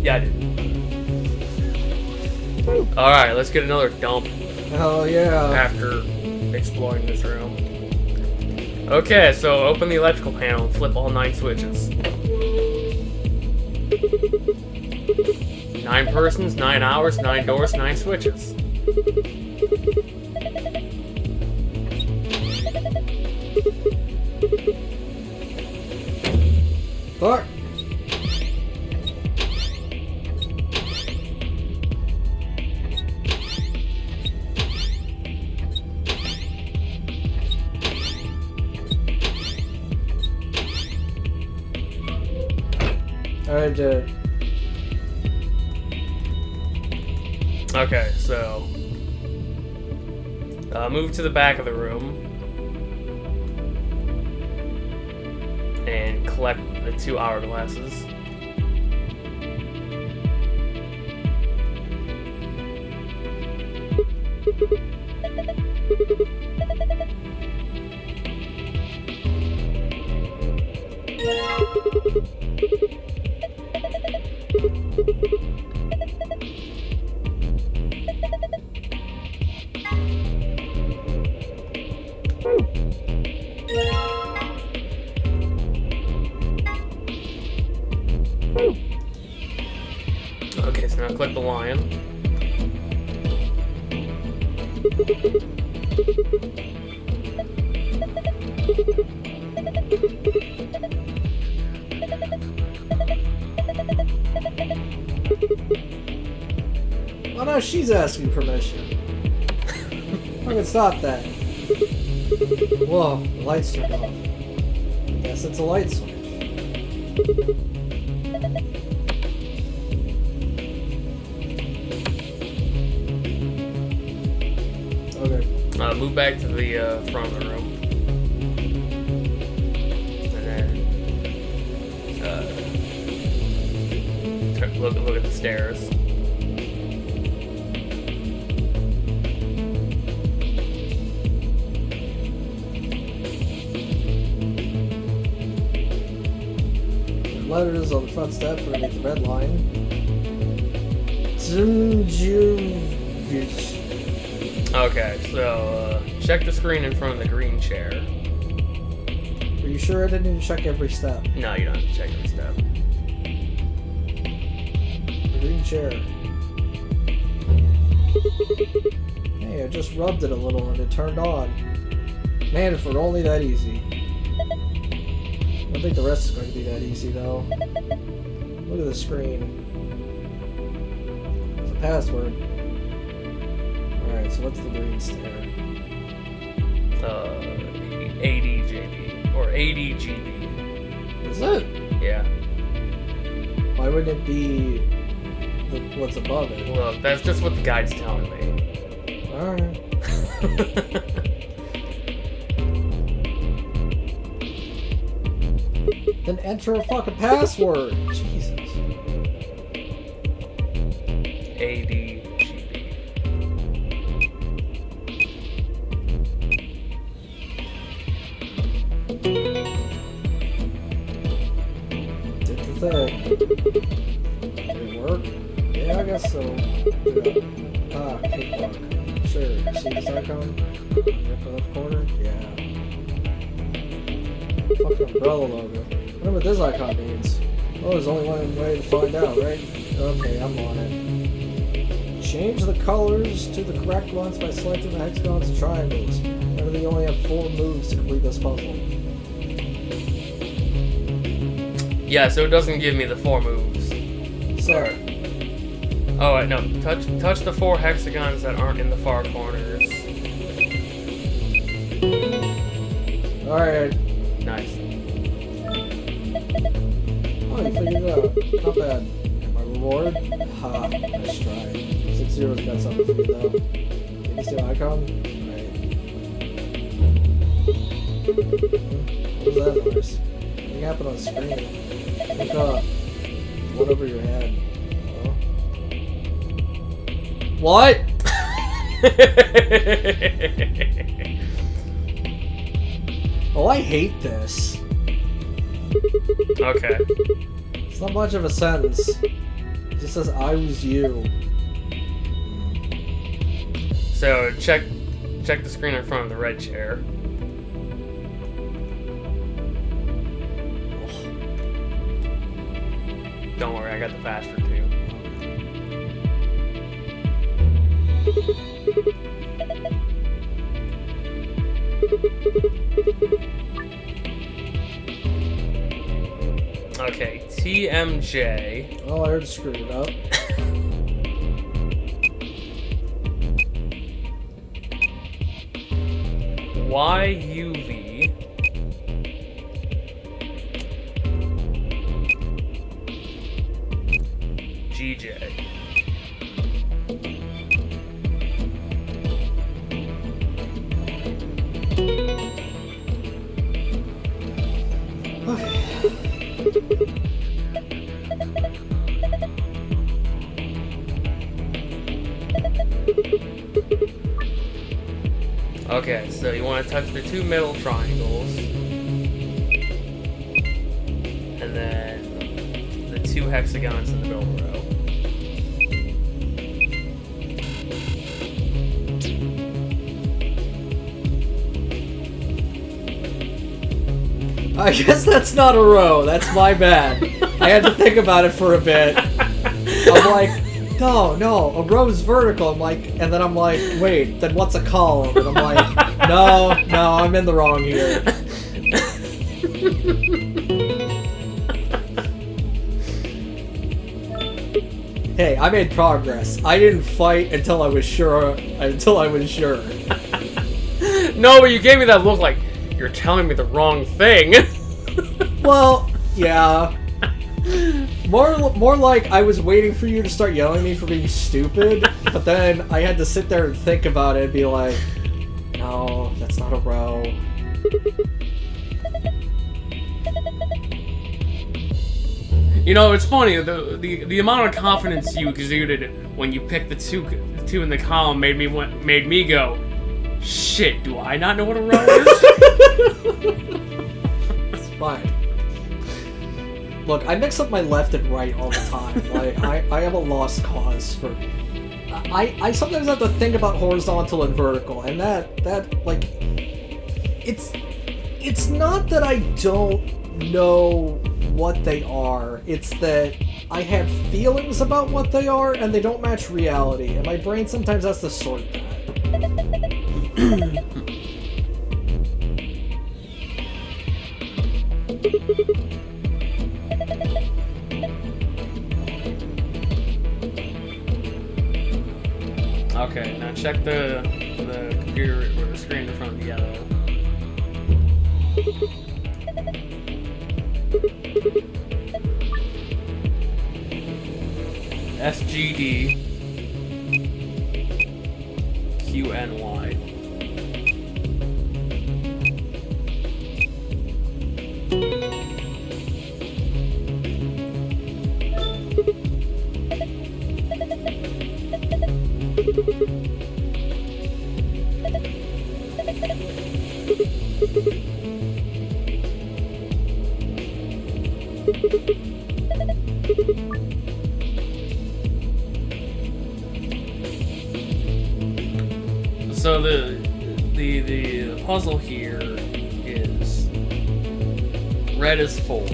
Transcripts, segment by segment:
Yeah, I did. Alright, let's get another dump. Oh yeah. After exploring this room. Okay, so open the electrical panel and flip all 9 switches. 9 persons, 9 hours, 9 doors, 9 switches. Fuck. Alright, dude. Okay, so move to the back of the room and collect the 2 hourglasses. Okay, so now click the lion. Oh no, she's asking permission. I can stop that. Whoa, the lights turned off. Guess it's a light switch. Okay. Move back to the front of the room. And then look at the stairs. Letters on the front step underneath the red line. Okay, so check the screen in front of the green chair. Are you sure I didn't need to check every step? No, you don't have to check every step. The green chair. Hey, I just rubbed it a little and it turned on. Man, if it were only that easy. I don't think the rest is going to be that easy, though. Look at the screen. It's a password. Alright, so what's the green stair? ADJB. Or ADGB. Is it? Yeah. Why wouldn't it be what's above it? Well, that's just what the guide's telling me. Alright. Then enter a fucking password. Jesus. ADGB. Did the thing. Did it work? Yeah, I guess so. Ah, cakewalk. Sure. You see this icon? Upper left corner? Yeah. Fucking umbrella logo. I wonder what this icon means. Oh, there's only one way to find out, right? Okay, I'm on it. Change the colors to the correct ones by selecting the hexagons and triangles. Remember, they only have 4 moves to complete this puzzle. Yeah, so it doesn't give me the 4 moves. Sorry. Oh, wait, no. Touch the 4 hexagons that aren't in the far corners. Alright. Nice. Oh, you figured it out. Not bad. And my reward? Ha, nice try. 6 zeros got something for you, though. Can you see the icon? Right. What was that noise? Something happened on the screen. Look up. One over your head. Oh. What? Oh, I hate this. Okay. It's not much of a sentence. It just says I was you. So check the screen in front of the red chair. Don't worry, I got the password too. Okay, TMJ. Oh, I already screwed it up. YUV. GJ. Okay, so you want to touch the two middle triangles, and then the two hexagons in the middle row. I guess that's not a row. That's my bad. I had to think about it for a bit. I'm like, no, a row is vertical. I'm like, and then I'm like, wait, then what's a column? And I'm like, no, I'm in the wrong here. Hey, I made progress. I didn't fight until I was sure. No, but you gave me that look like you're telling me the wrong thing. Well, yeah. More like I was waiting for you to start yelling at me for being stupid, but then I had to sit there and think about it and be like, no, that's not a row. You know, it's funny, the amount of confidence you exuded when you picked the two in the column made me go, shit, do I not know what a row is? It's fine. Look, I mix up my left and right all the time. Like, I have a lost cause for... I sometimes have to think about horizontal and vertical, and that like... It's not that I don't know what they are, it's that I have feelings about what they are, and they don't match reality, and my brain sometimes has to sort that. Okay, now check the computer or the screen in front of the yellow. SGD QNY. So the puzzle here is red is 4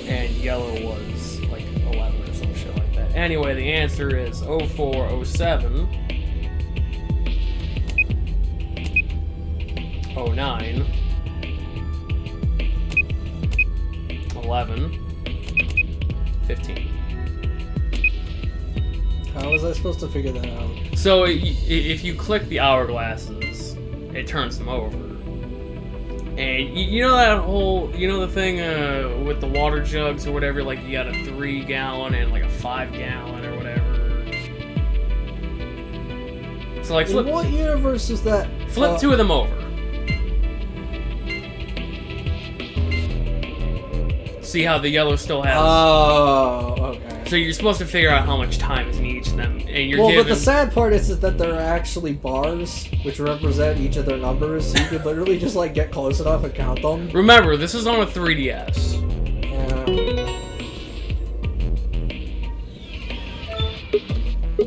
and yellow was like 11 or some shit like that. Anyway, the answer is 0407 09 11 15. How was I supposed to figure that out? So if you click the hourglasses, it turns them over. And you know that whole, the thing with the water jugs or whatever, like you got a 3-gallon and like a 5-gallon or whatever. So like In what universe is that? Flip 2 of them over. See how the yellow still has. Oh, okay. So you're supposed to figure out how much time is in each of them, and you're Well, given... but the sad part is that there are actually bars which represent each of their numbers, so you could literally just like get close enough and count them. Remember, this is on a 3DS. Yeah. No,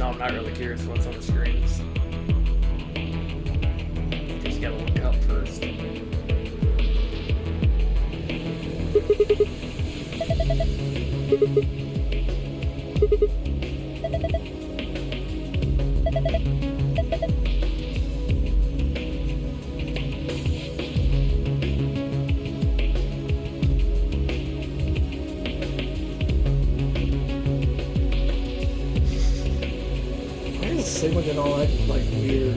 I'm not really curious what's on the screens. Just gotta look up first. Sigma get all that like weird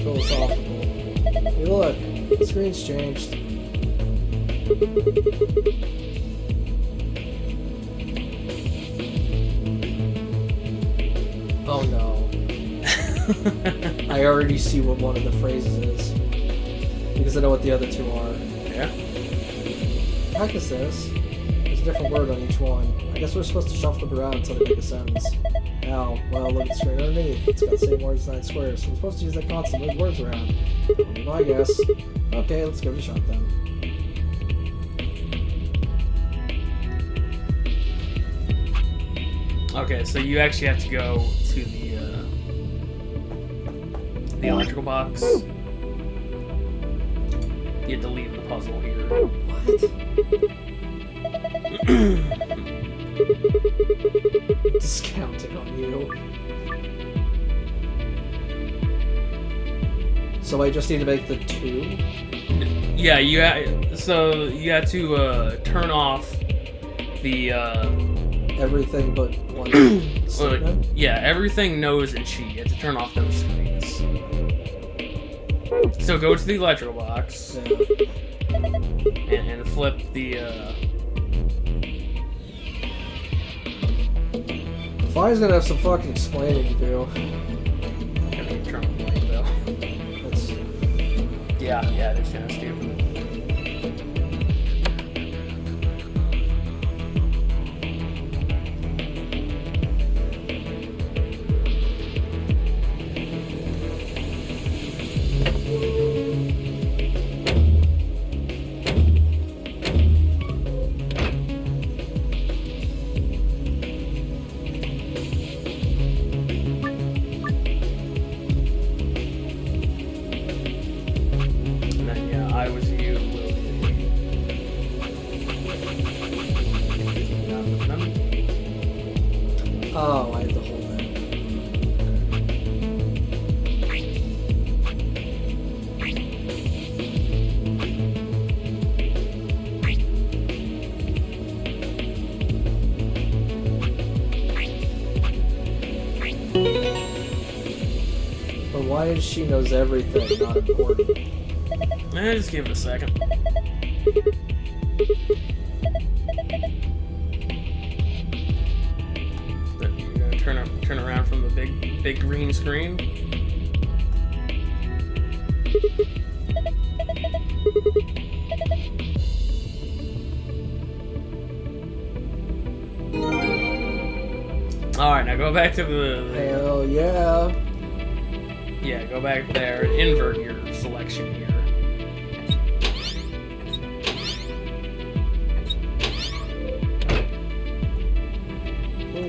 philosophical. Hey look, the screen's changed. Oh no. I already see what one of the phrases is. Because I know what the other two are. Yeah? What the heck is this? There's a different word on each one. I guess we're supposed to shuffle them around until they make a sentence. Now, well, look at the screen underneath. It's got the same words as 9 squares, so we're supposed to use that constant to move words around. Well, I guess. Okay, let's give it a shot then. Okay, so you actually have to go to the electrical box. You have to leave the puzzle here. What? Discounting on you. So I just need to make the 2? Yeah, you have to turn off the Everything but one statement? yeah, everything nose and sheet. You have to turn off those screens. So go to the electrical box and flip the Fire's gonna have some fucking explaining to do. gotta turn on the light though. That's... Yeah, it's kind of stupid. I was you, will you? Oh, I had to hold that. But why is she knows everything not important? Just give it a second. You're gonna turn around from the big green screen. All right, now go back to the Hell yeah. yeah, go back there and invert your selection here.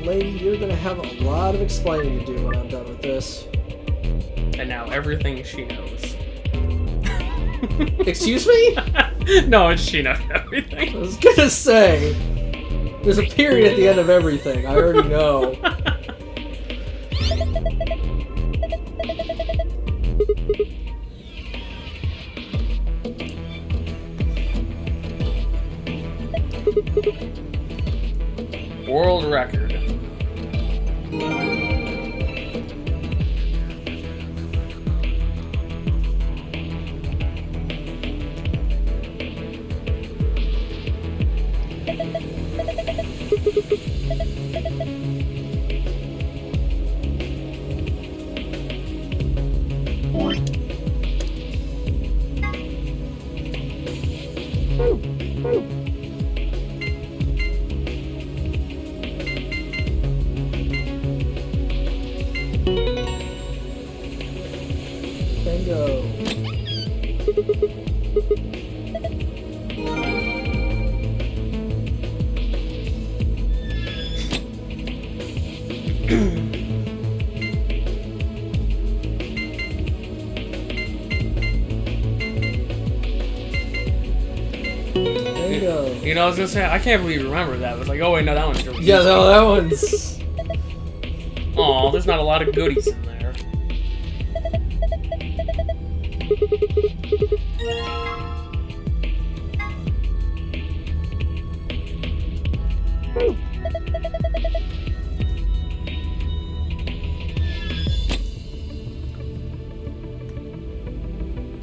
Lady, you're gonna have a lot of explaining to do when I'm done with this. And now everything she knows. Excuse me? No, it's she knows everything. I was gonna say, there's a period at the end of everything. I already know. World record. Bingo. go. You know, I was gonna say, I can't believe you remember that. But like, oh wait, no, that one's Joe. Yeah, no, that one's... Aw, there's not a lot of goodies in there.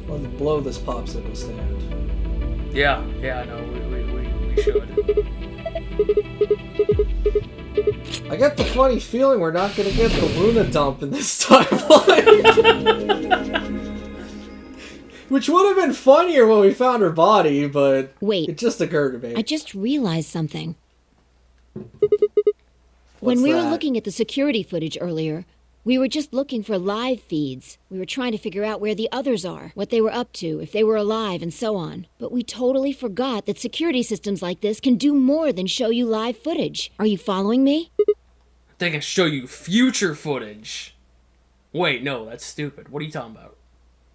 Let's blow this popsicle stand. Yeah, I know, we should. I get the funny feeling we're not gonna get the Luna dump in this timeline. Which would have been funnier when we found her body, but Wait. it just occurred to me. I just realized something. What's When we were that? looking at the security footage earlier, we were just looking for live feeds. We were trying to figure out where the others are, what they were up to, if they were alive, and so on. But we totally forgot that security systems like this can do more than show you live footage. Are you following me? They can show you future footage. Wait, no, that's stupid. What are you talking about?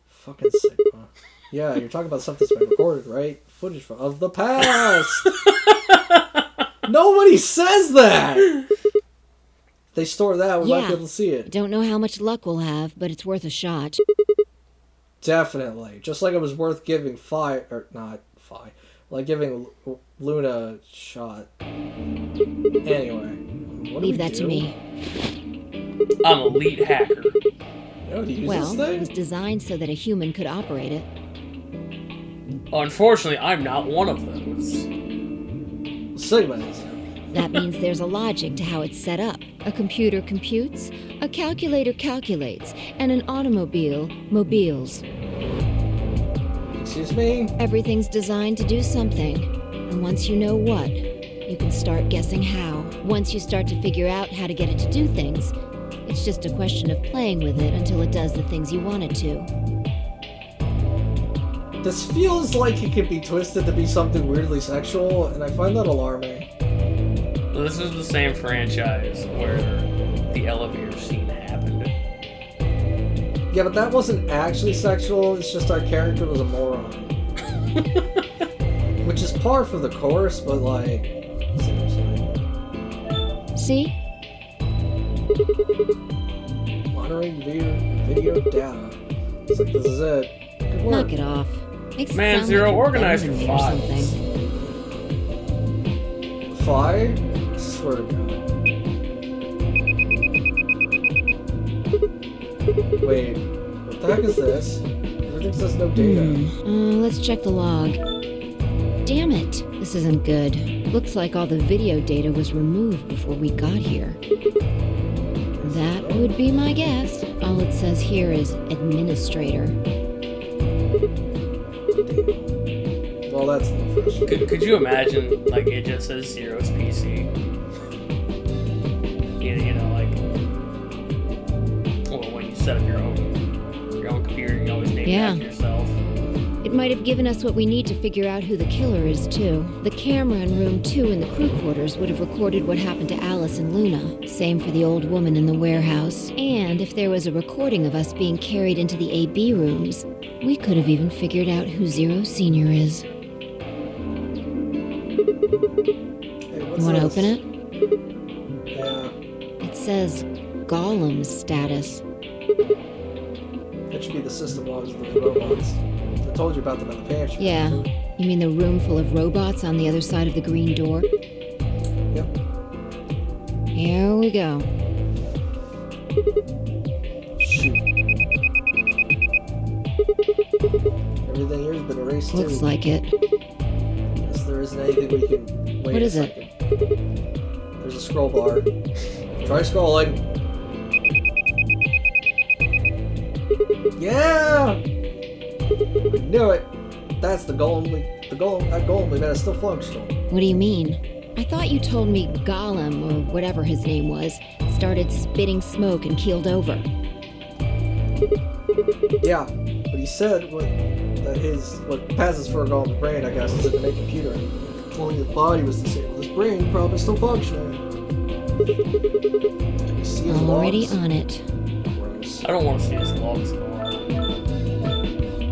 Fucking Sigma. Yeah, you're talking about stuff that's been recorded, right? Footage of the past! Nobody says that! If they store that, we might be able to see it. Don't know how much luck we'll have, but it's worth a shot. Definitely. Just like it was worth giving giving Luna a shot. Anyway. What do Leave we that do? to me. I'm an elite hacker. You know how to use Well, this it thing? was designed so that a human could operate it. Unfortunately, I'm not one of those. Sigma is. That means there's a logic to how it's set up. A computer computes, a calculator calculates, and an automobile mobiles. Excuse me? Everything's designed to do something. And once you know what, you can start guessing how. Once you start to figure out how to get it to do things, it's just a question of playing with it until it does the things you want it to. This feels like it could be twisted to be something weirdly sexual, and I find that alarming. This is the same franchise where the elevator scene happened. Yeah, but that wasn't actually sexual, it's just our character was a moron. Which is par for the course, but like, seriously. See? Monitoring video data. It's like, this is it. Good work. Knock it off. Makes it Man, sound Zero, like you're organize better your than me or files. something. Fly? I swear to God. Wait, what the heck is this? Everything says no data. Let's check the log. Damn it. This isn't good. Looks like all the video data was removed before we got here. That would be my guess. All it says here is administrator. Well, that's the first. Could you imagine, like, it just says Zero's PC? You know, like, well, when you set up your own computer, you always name it after yourself. It might have given us what we need to figure out who the killer is, too. The camera in room 2 in the crew quarters would have recorded what happened to Alice and Luna. Same for the old woman in the warehouse. And if there was a recording of us being carried into the AB rooms, we could have even figured out who Zero Senior is. Hey, You want to open it? Yeah, It says Golem's status. that should be the system logs of those robots. I told you about them in the pantry. Yeah. You mean the room full of robots on the other side of the green door? Yep. Here we go. Shoot. Everything here's been erased too. Looks like it. Guess there isn't anything we can... Wait What a is it? second. There's a scroll bar. Try scrolling. Yeah! I knew it. That's the golem. That golem we is still functional. What do you mean? I thought you told me Golem, or whatever his name was, started spitting smoke and keeled over. Yeah, but he said what passes for a golem's brain, I guess, is in the main computer. If only the body was disabled, his brain probably still functioning. Can you see his Already logs? on it. Gross. I don't want to see his logs at all.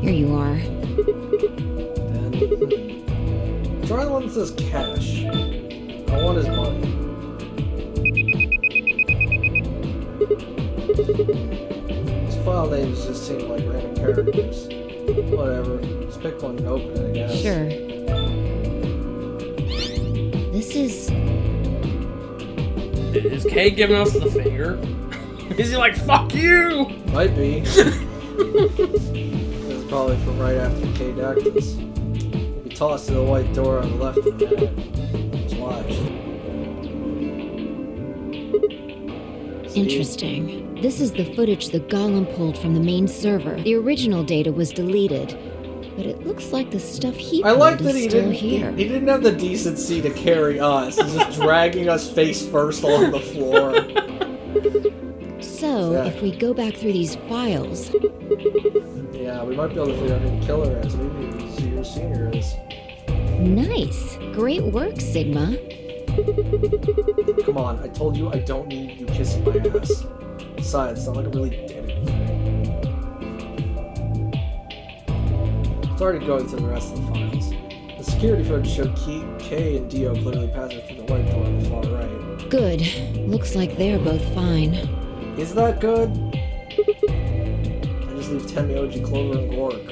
Here you are. Then, Try the one that says cash. I want his money. These file names just seem like random characters. Whatever. Just pick one and open it, I guess. Sure. This is... Is Kay giving us the finger? Is he like, fuck you? Might be. This is probably from right after Kay ducked us. We'll be tossed to the white door on the left in a minute. Just watch. See? interesting. This is the footage the Golem pulled from the main server. The original data was deleted, but it looks like the stuff he I pulled like is that he still didn't. here. He didn't have the decency to carry us. He's just dragging us face first along the floor. So, if we go back through these files... Yeah, we might be able to figure out who the killer is. Maybe who your senior is. Nice. Great work, Sigma. Come on, I told you I don't need you kissing my ass. Besides, it's not like I really did anything. Started going through the rest of the files. The security footage showed Kay and Dio clearly passing through the white door on the far right. Good. Looks like they're both fine. Is that good? I just leave Temioji, Clover, and Gork.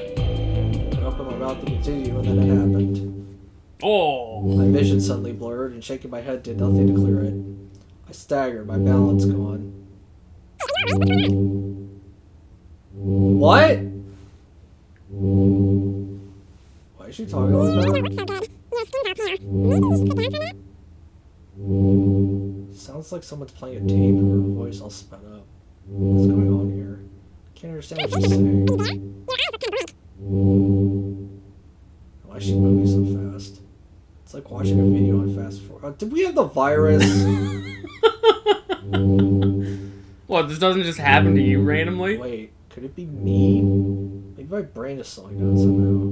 I opened my mouth to continue, and then it happened. Oh. My vision suddenly blurred, and shaking my head did nothing to clear it. I staggered, my balance gone. What? Why is she talking like that? Sounds like someone's playing a tape and her voice all sped up. What's going on here? I can't understand what she's saying. Why is she moving so fast? It's like watching a video on fast forward. Did we have the virus? What, this doesn't just happen to you randomly? Wait, could it be me? Maybe my brain is slowing down somehow.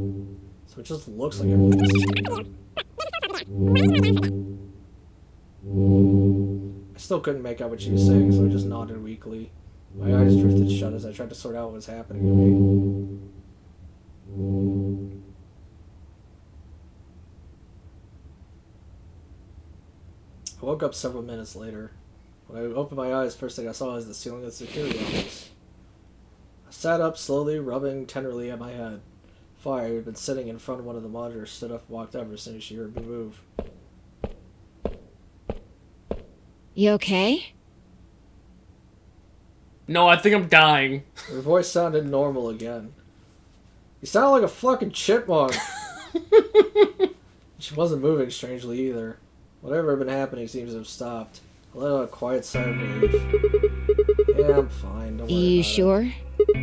So it just looks like everything's... I still couldn't make out what she was saying, so I just nodded weakly. My eyes drifted shut as I tried to sort out what was happening to me. I woke up several minutes later. When I opened my eyes, first thing I saw was the ceiling of the security office. I sat up slowly, rubbing tenderly at my head. Fire, who had been sitting in front of one of the monitors, stood up and walked over as soon as she heard me move. You okay? No, I think I'm dying. Her voice sounded normal again. You sound like a fucking chipmunk. She wasn't moving strangely either. Whatever had been happening seems to have stopped. I let out a quiet sigh of relief. Yeah, I'm fine. Don't worry You about sure?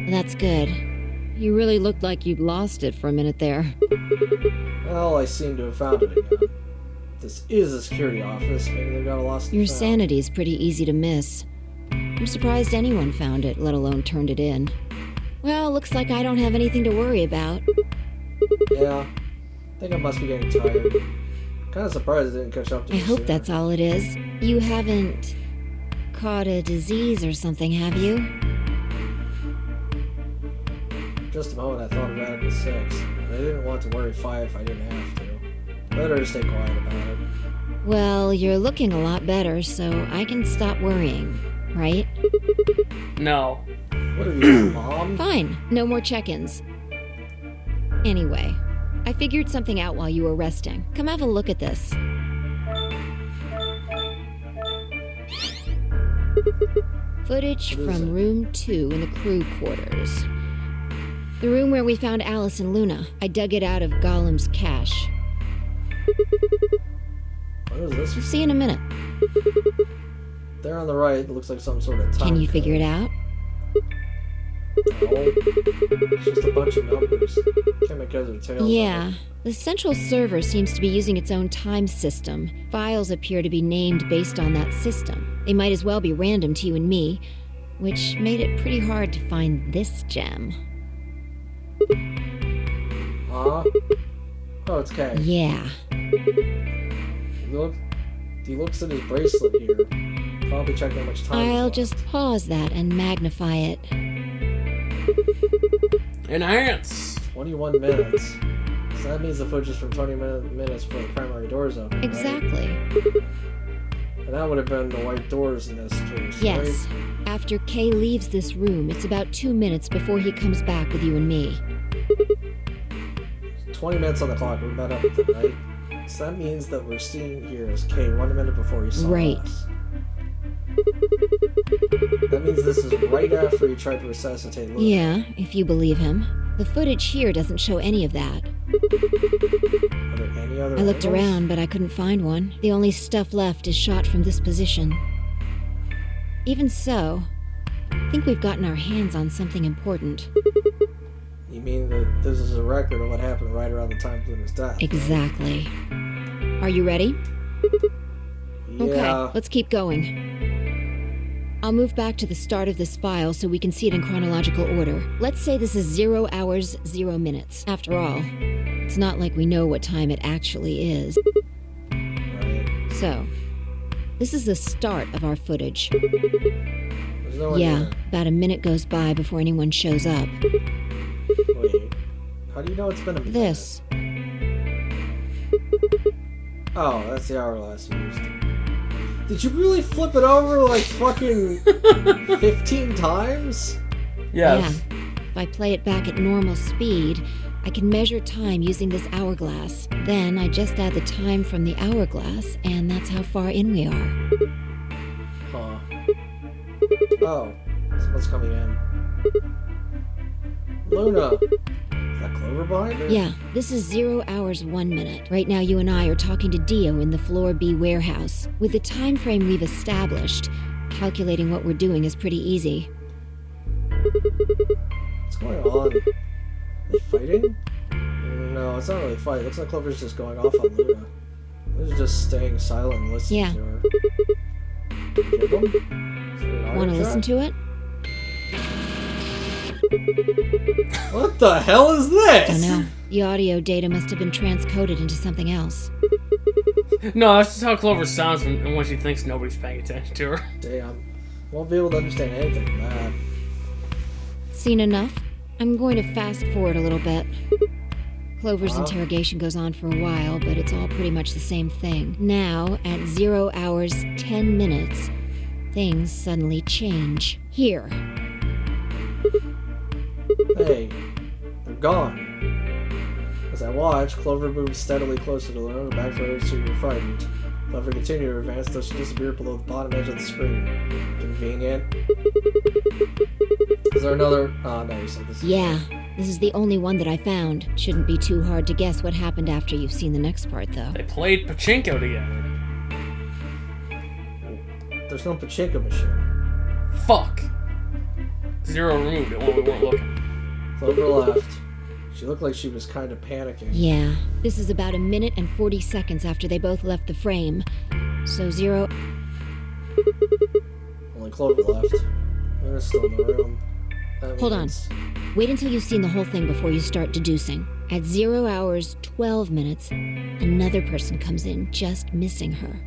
That's good. You really looked like you'd lost it for a minute there. it. Well, I seem to have found it again. This is a security office. Maybe they got lost. Your sanity's pretty easy to miss. I'm surprised anyone found it, let alone turned it in. Well, looks like I don't have anything to worry about. Yeah. I think I must be getting tired. Kind of surprised it didn't catch up to I me hope sooner. that's all it is. You haven't caught a disease or something, have you? Just a moment I thought about it was 6. I didn't want to worry 5 if I didn't have to. Better to stay quiet about it. Well, you're looking a lot better, so I can stop worrying, right? No. What are you, Mom? Fine, no more check-ins. Anyway, I figured something out while you were resting. Come have a look at this. Footage from room 2 in the crew quarters. The room where we found Alice and Luna. I dug it out of Golem's cache. What is this? You'll see in a minute. There on the right, it looks like some sort of time. Can you figure it out? No. It's just a bunch of numbers. Can't make heads or tails. Yeah. The central server seems to be using its own time system. Files appear to be named based on that system. They might as well be random to you and me, which made it pretty hard to find this gem. Huh? Oh, it's Kay. Yeah. He looks at his bracelet here. Probably checking how much time I'll is just pause that and magnify it. Enhance. 21 minutes. So that means the footage is from 20 minutes before the primary doors open. Exactly. Right? And that would have been the white doors in this case. Yes. Right? After Kay leaves this room, it's about 2 minutes before he comes back with you and me. 20 minutes on the clock. We met up with them, right? So that means that we're seeing here as Kay 1 minute before he saw us. That means this is right after he tried to resuscitate Luna. Yeah, if you believe him. The footage here doesn't show any of that. Are there any other I looked angles? around, but I couldn't find one. The only stuff left is shot from this position. Even so, I think we've gotten our hands on something important. You mean that this is a record of what happened right around the time of Luna's death? Exactly. Are you ready? Yeah. Okay, let's keep going. I'll move back to the start of this file so we can see it in chronological order. Let's say this is 0 hours, 0 minutes. After all, it's not like we know what time it actually is. Right. So, this is the start of our footage. There's no one Yeah, here. about a minute goes by before anyone shows up. Wait. How do you know it's been a minute? This. Oh, that's the hourglass you used. Did you really flip it over like fucking 15 times? Yes. Yeah. If I play it back at normal speed, I can measure time using this hourglass. Then I just add the time from the hourglass, and that's how far in we are. Huh. Oh, someone's coming in. Luna! Is that Clover behind her? Yeah, this is 0 hours, 1 minute. Right now you and I are talking to Dio in the Floor B warehouse. With the time frame we've established, calculating what we're doing is pretty easy. What's going on? Are they fighting? No, it's not really a fight. Looks like Clover's just going off on Luna. Luna's just staying silent and listening Yeah. to her. Kill them? Is there an audio Want to listen track? to it? What the hell is this? Don't know. The audio data must have been transcoded into something else. No, that's just how Clover sounds when she thinks nobody's paying attention to her. Damn. Won't be able to understand anything from that. Seen enough? I'm going to fast forward a little bit. Clover's interrogation goes on for a while, but it's all pretty much the same thing. Now, at 0 hours, 10 minutes, things suddenly change. Here. Hey, they're gone. As I watch, Clover moves steadily closer to Luna, back to her she was frightened. Clover continued to advance until she disappeared below the bottom edge of the screen. Convenient. Is there another? Oh, no, you said this. Yeah, this is the only one that I found. Shouldn't be too hard to guess what happened after you've seen the next part, though. They played pachinko together. There's no pachinko machine. Fuck. 0 removed it when we weren't looking. Clover left. She looked like she was kind of panicking. Yeah, this is about 1 minute and 40 seconds after they both left the frame. So 0... Only Clover left. Luna's still in the room. That Hold on. means- Wait until you've seen the whole thing before you start deducing. At 0 hours, 12 minutes, another person comes in, just missing her.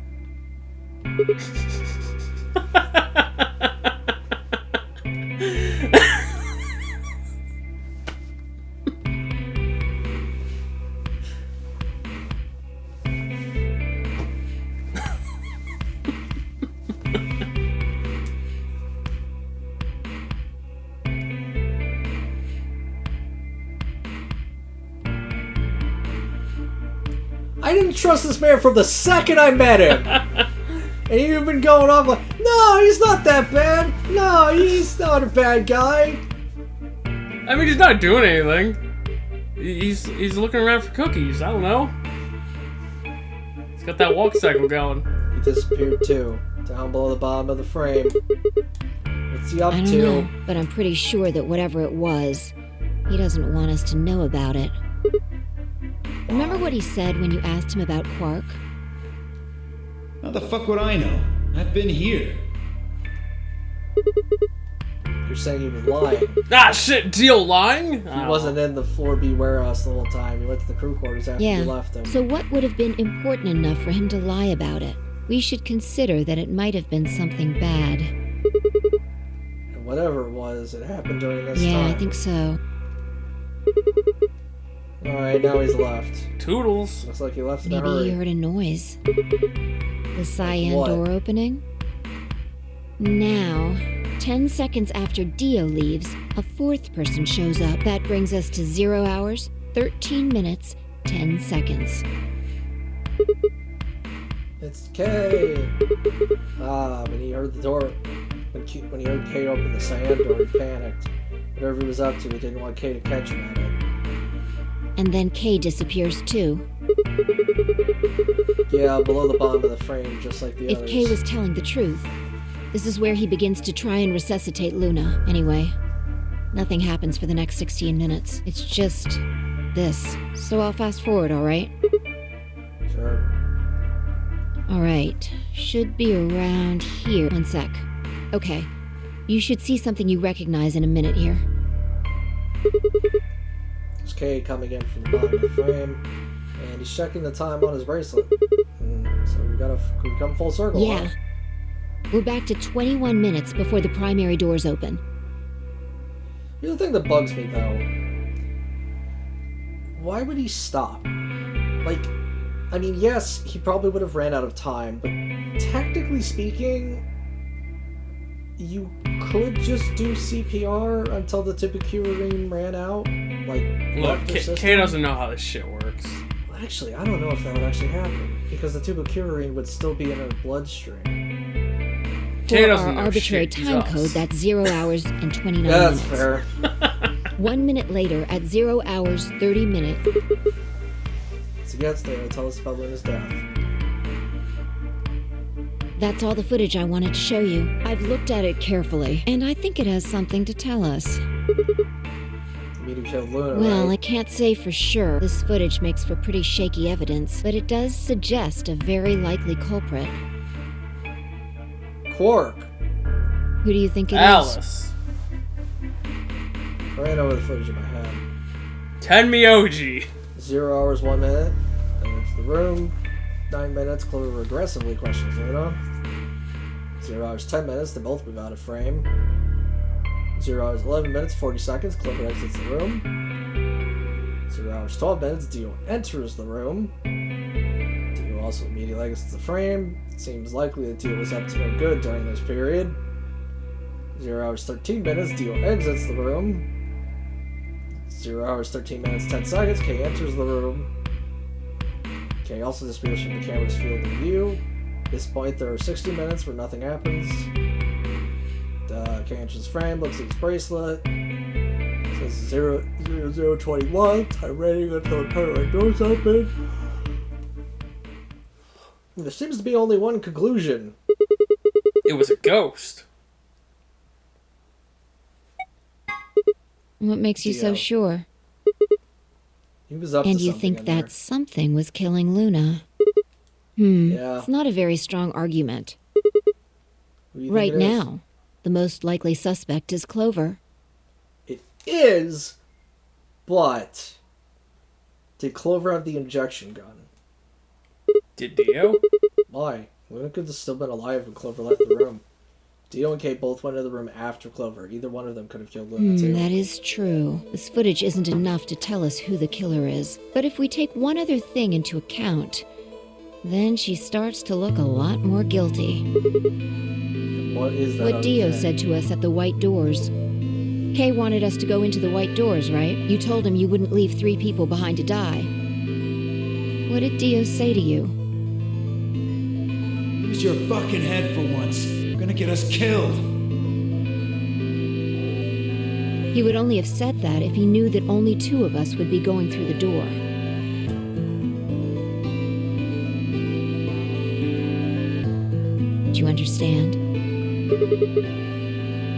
I didn't trust this man from the second I met him! And you've been going off like, no, he's not that bad! No, he's not a bad guy! I mean, he's not doing anything. He's looking around for cookies. I don't know. He's got that walk cycle going. He disappeared too, down below the bottom of the frame. What's he up I don't to? know, but I'm pretty sure that whatever it was, he doesn't want us to know about it. Remember what he said when you asked him about Quark? How the fuck would I know? I've been here. You're saying he was lying. Ah, shit, Dio lying? He wasn't in the 4B warehouse the whole time. He went to the crew quarters after Yeah, you left him. so what would have been important enough for him to lie about it? We should consider that it might have been something bad. And whatever it was, it happened during this Yeah, time. I think so. Alright, now he's left. Toodles. Looks like he left in a Maybe hurry. he heard a noise. The cyan what? door opening. Now, 10 seconds after Dio leaves, a fourth person shows up. That brings us to 0 hours, 13 minutes, 10 seconds. It's Kay! Ah, when he heard the door, when he heard Kay open the cyan door, he panicked. Whatever he was up to, he didn't want Kay to catch him at it. And then Kay disappears too. Yeah, below the bottom of the frame, just like the If others. Kay was telling the truth, this is where he begins to try and resuscitate Luna. Anyway, nothing happens for the next 16 minutes. It's just this. So I'll fast forward, alright? Sure. Alright, should be around here. One sec. Okay, you should see something you recognize in a minute here. There's Kay coming in from the bottom of the frame, and he's checking the time on his bracelet. So we've come full circle. Yeah. Huh? We're back to 21 minutes before the primary doors open. Here's the thing that bugs me, though. Why would he stop? Like, I mean, yes, he probably would have ran out of time, but technically speaking, you could just do CPR until the tuberculin ran out. Like, Look, left her system. Kay doesn't know how this shit works. Actually, I don't know if that would actually happen, because the tuberculin would still be in her bloodstream. For Kay our doesn't know arbitrary shit, he's time us. code, that's 0 hours and 29 Yeah, that's minutes. fair. 1 minute later, at 0 hours, 30 minutes, Once he gets there, he'll tell us about Luna's death. that's all the footage I wanted to show you. I've looked at it carefully, and I think it has something to tell us. You mean he killed Luna, Well, I right? can't say for sure. This footage makes for pretty shaky evidence, but it does suggest a very likely culprit. Quark! Who do you think it is? Alice. I ran over the footage in my head. 10 Miyoji. 0 hours, 1 minute. And into the room. 9 minutes, Clover aggressively questions Luna. 0 hours, 10 minutes, they both move out of frame. 0 hours, 11 minutes, 40 seconds, Clover exits the room. 0 hours, 12 minutes, Dio enters the room. Dio also immediately exits the frame. It seems likely that Dio was up to no good during this period. 0 hours, 13 minutes, Dio exits the room. 0 hours, 13 minutes, 10 seconds, Kay enters the room. Kay also disappears from the camera's field of view. At this point, there are 60 minutes where nothing happens. Kay enters the frame, looks at his bracelet. It says 0:00:21. Time rating until the primary doors open. There seems to be only one conclusion. It was a ghost. What makes you so Dio. sure? He was up And to you something think in that something was killing Luna? there. Yeah. It's not a very strong argument. Who do you think Right it is? now, the most likely suspect is Clover. It is, but did Clover have the injection gun? Did Dio? Why? Luna could have still been alive when Clover left the room. Dio and Kate both went into the room after Clover. Either one of them could have killed Luna too. That is true. This footage isn't enough to tell us who the killer is. But if we take one other thing into account, then she starts to look a lot more guilty. What is that? What other Dio thing? said to us at the White Doors. Kay wanted us to go into the White Doors, right? You told him you wouldn't leave 3 people behind to die. What did Dio say to you? Use your fucking head for once. You're gonna get us killed. He would only have said that if he knew that only 2 of us would be going through the door. Do you understand?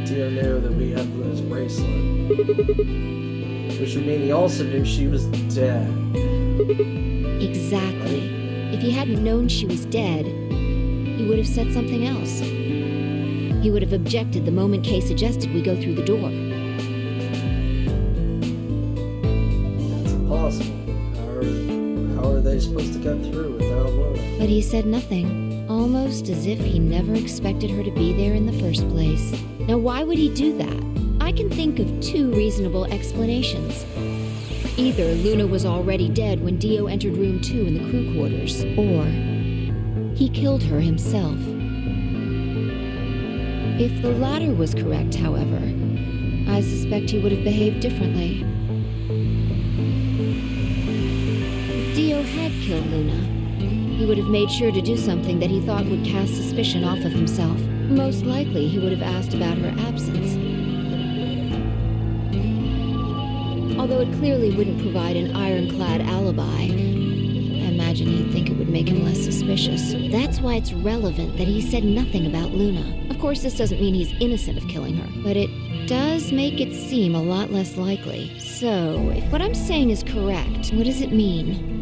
Dio knew that we had Luna's bracelet. Which would mean he also knew she was dead. Exactly. If he hadn't known she was dead, he would have said something else. He would have objected the moment Kay suggested we go through the door. That's impossible. How are they supposed to get through without Luna? But he said nothing, almost as if he never expected her to be there in the first place. Now, why would he do that? I can think of 2 reasonable explanations. Either Luna was already dead when Dio entered room 2 in the crew quarters, or he killed her himself. If the latter was correct, however, I suspect he would have behaved differently. If Dio had killed Luna, he would have made sure to do something that he thought would cast suspicion off of himself. Most likely, he would have asked about her absence. Although it clearly wouldn't provide an ironclad alibi, I imagine he'd think it would make him less suspicious. That's why it's relevant that he said nothing about Luna. Of course, this doesn't mean he's innocent of killing her, but it does make it seem a lot less likely. So, if what I'm saying is correct, what does it mean?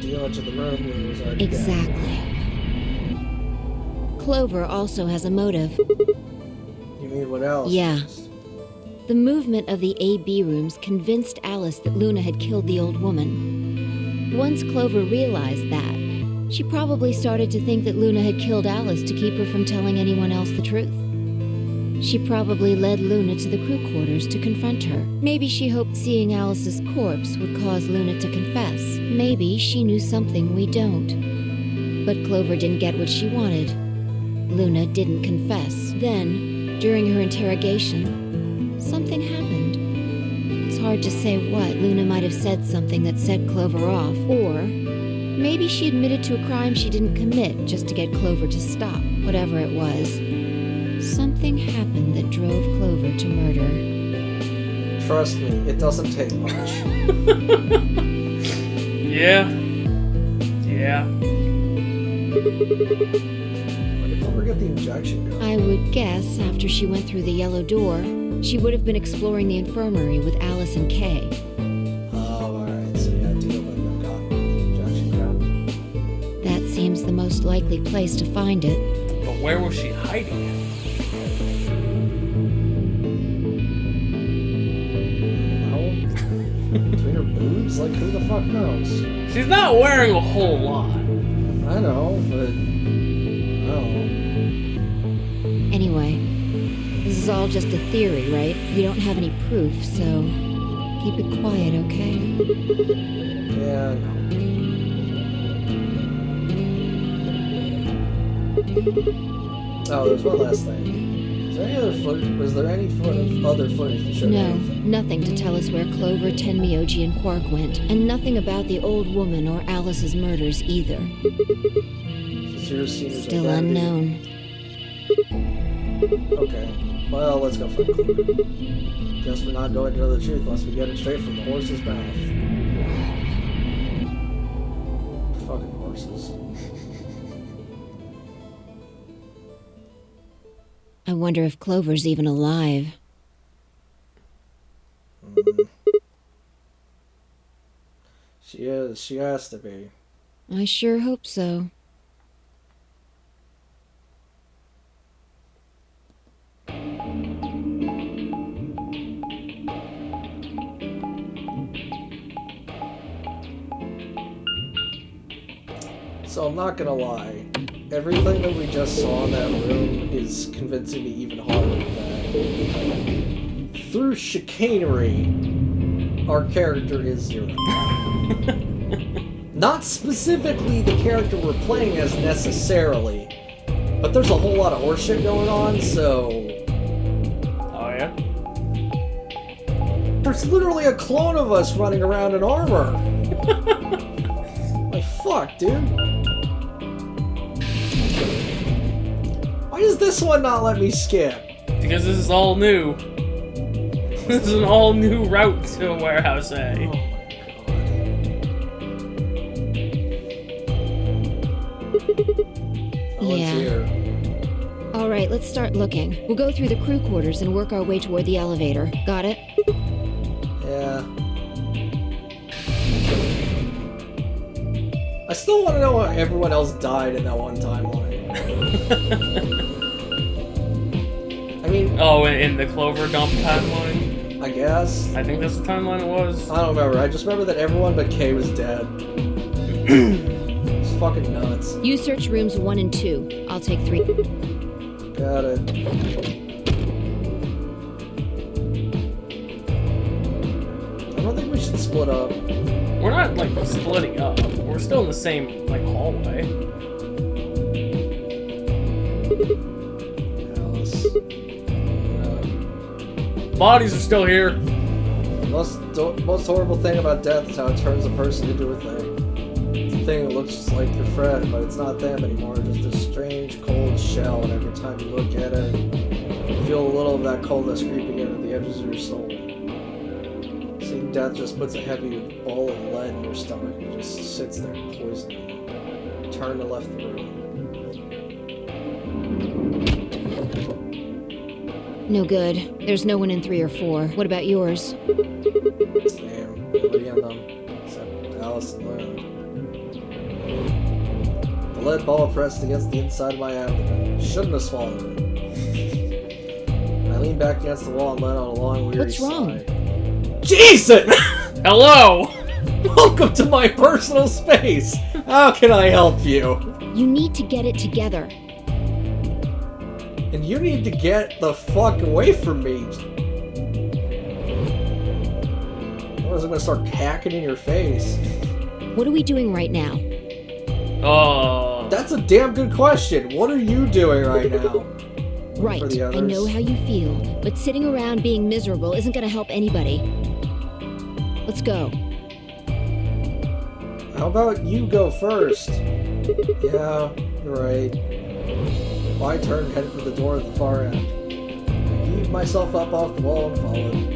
Dio entered the room when he was already Exactly. dead. Clover also has a motive. You mean what else? Yeah. The movement of the A-B rooms convinced Alice that Luna had killed the old woman. Once Clover realized that, she probably started to think that Luna had killed Alice to keep her from telling anyone else the truth. She probably led Luna to the crew quarters to confront her. Maybe she hoped seeing Alice's corpse would cause Luna to confess. Maybe she knew something we don't. But Clover didn't get what she wanted. Luna didn't confess. Then, during her interrogation, something happened. It's hard to say what. Luna might have said something that set Clover off, or maybe she admitted to a crime she didn't commit just to get Clover to stop. Whatever it was, something happened that drove Clover to murder. Trust me, it doesn't take much. Yeah. Yeah. When did Clover get the injection gun? I would guess after she went through the yellow door, she would have been exploring the infirmary with Alice and Kay. Oh, alright, so yeah, Dio wouldn't have gotten the injection gun. That seems the most likely place to find it. But where was she hiding it? No? Between her boobs? Like, who the fuck knows? She's not wearing a whole lot. I know, but... I don't know. Anyway, this is all just a theory, right? We don't have any proof, so keep it quiet, okay? Yeah, I know. Oh, there's one last thing. Is there any other was there any other footage to show? No, Dave? nothing to tell us where Clover, Tenmyoji, and Quark went, and nothing about the old woman or Alice's murders either. Still unknown. Okay. Well, let's go find Clover. Guess we're not going to know the truth unless we get it straight from the horse's mouth. Fucking horses. I wonder if Clover's even alive. She is. She has to be. I sure hope so. So I'm not gonna lie. Everything that we just saw in that room is convincing me even harder that through chicanery, our character is Zero. Not specifically the character we're playing as necessarily, but there's a whole lot of horseshit going on, so... Oh, yeah? There's literally a clone of us running around in armor. Like, fuck, dude. Why does this one not let me skip? Because this is all new. This is an all new route to Warehouse A. Oh my god. Oh, it's Yeah. here. Alright, let's start looking. We'll go through the crew quarters and work our way toward the elevator. Got it? Yeah. I still want to know how everyone else died in that one timeline. I mean... Oh, in the Clover dump timeline? I guess. I think that's the timeline it was. I don't remember. I just remember that everyone but Kay was dead. It's fucking nuts. You search rooms 1 and 2. I'll take 3. Got it. split up. We're not, like, splitting up. We're still in the same, like, hallway. Alice. Bodies are still here. The most horrible thing about death is how it turns a person into a thing. It's a thing that looks just like your friend, but it's not them anymore. Just a strange, cold shell, and every time you look at it, you feel a little of that coldness creeping into the edges of your soul. Seeing death just puts a heavy ball of lead in your stomach and just sits there poisoning you. Turned and left the room. No good. There's no one in 3 or 4. What about yours? Damn, nobody in them except Alice and Luna. The lead ball pressed against the inside of my abdomen. Shouldn't have swallowed it. I leaned back against the wall and let out a long, weary What's wrong? sigh. Jason! Hello! Welcome to my personal space! How can I help you? You need to get it together. And you need to get the fuck away from me. Otherwise I'm gonna start hacking in your face. What are we doing right now? That's a damn good question. What are you doing right now? Right, For the I others. know how you feel, but sitting around being miserable isn't gonna help anybody. Let's go. How about you go first? Yeah, you're right. If I turned and headed for the door at the far end, I heaved myself up off the wall and followed.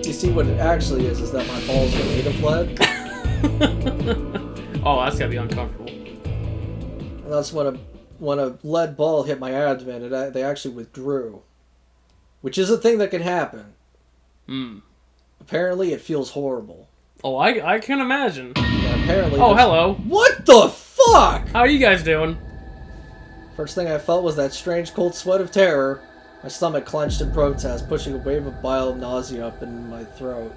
You see, what it actually is that my balls are made of lead. Oh, that's gotta be uncomfortable. And that's when a lead ball hit my abdomen, they actually withdrew. Which is a thing that can happen. Hmm. Apparently, it feels horrible. Oh, I can imagine. And apparently... Oh, hello. What the fuck?! How are you guys doing? First thing I felt was that strange cold sweat of terror. My stomach clenched in protest, pushing a wave of bile and nausea up in my throat.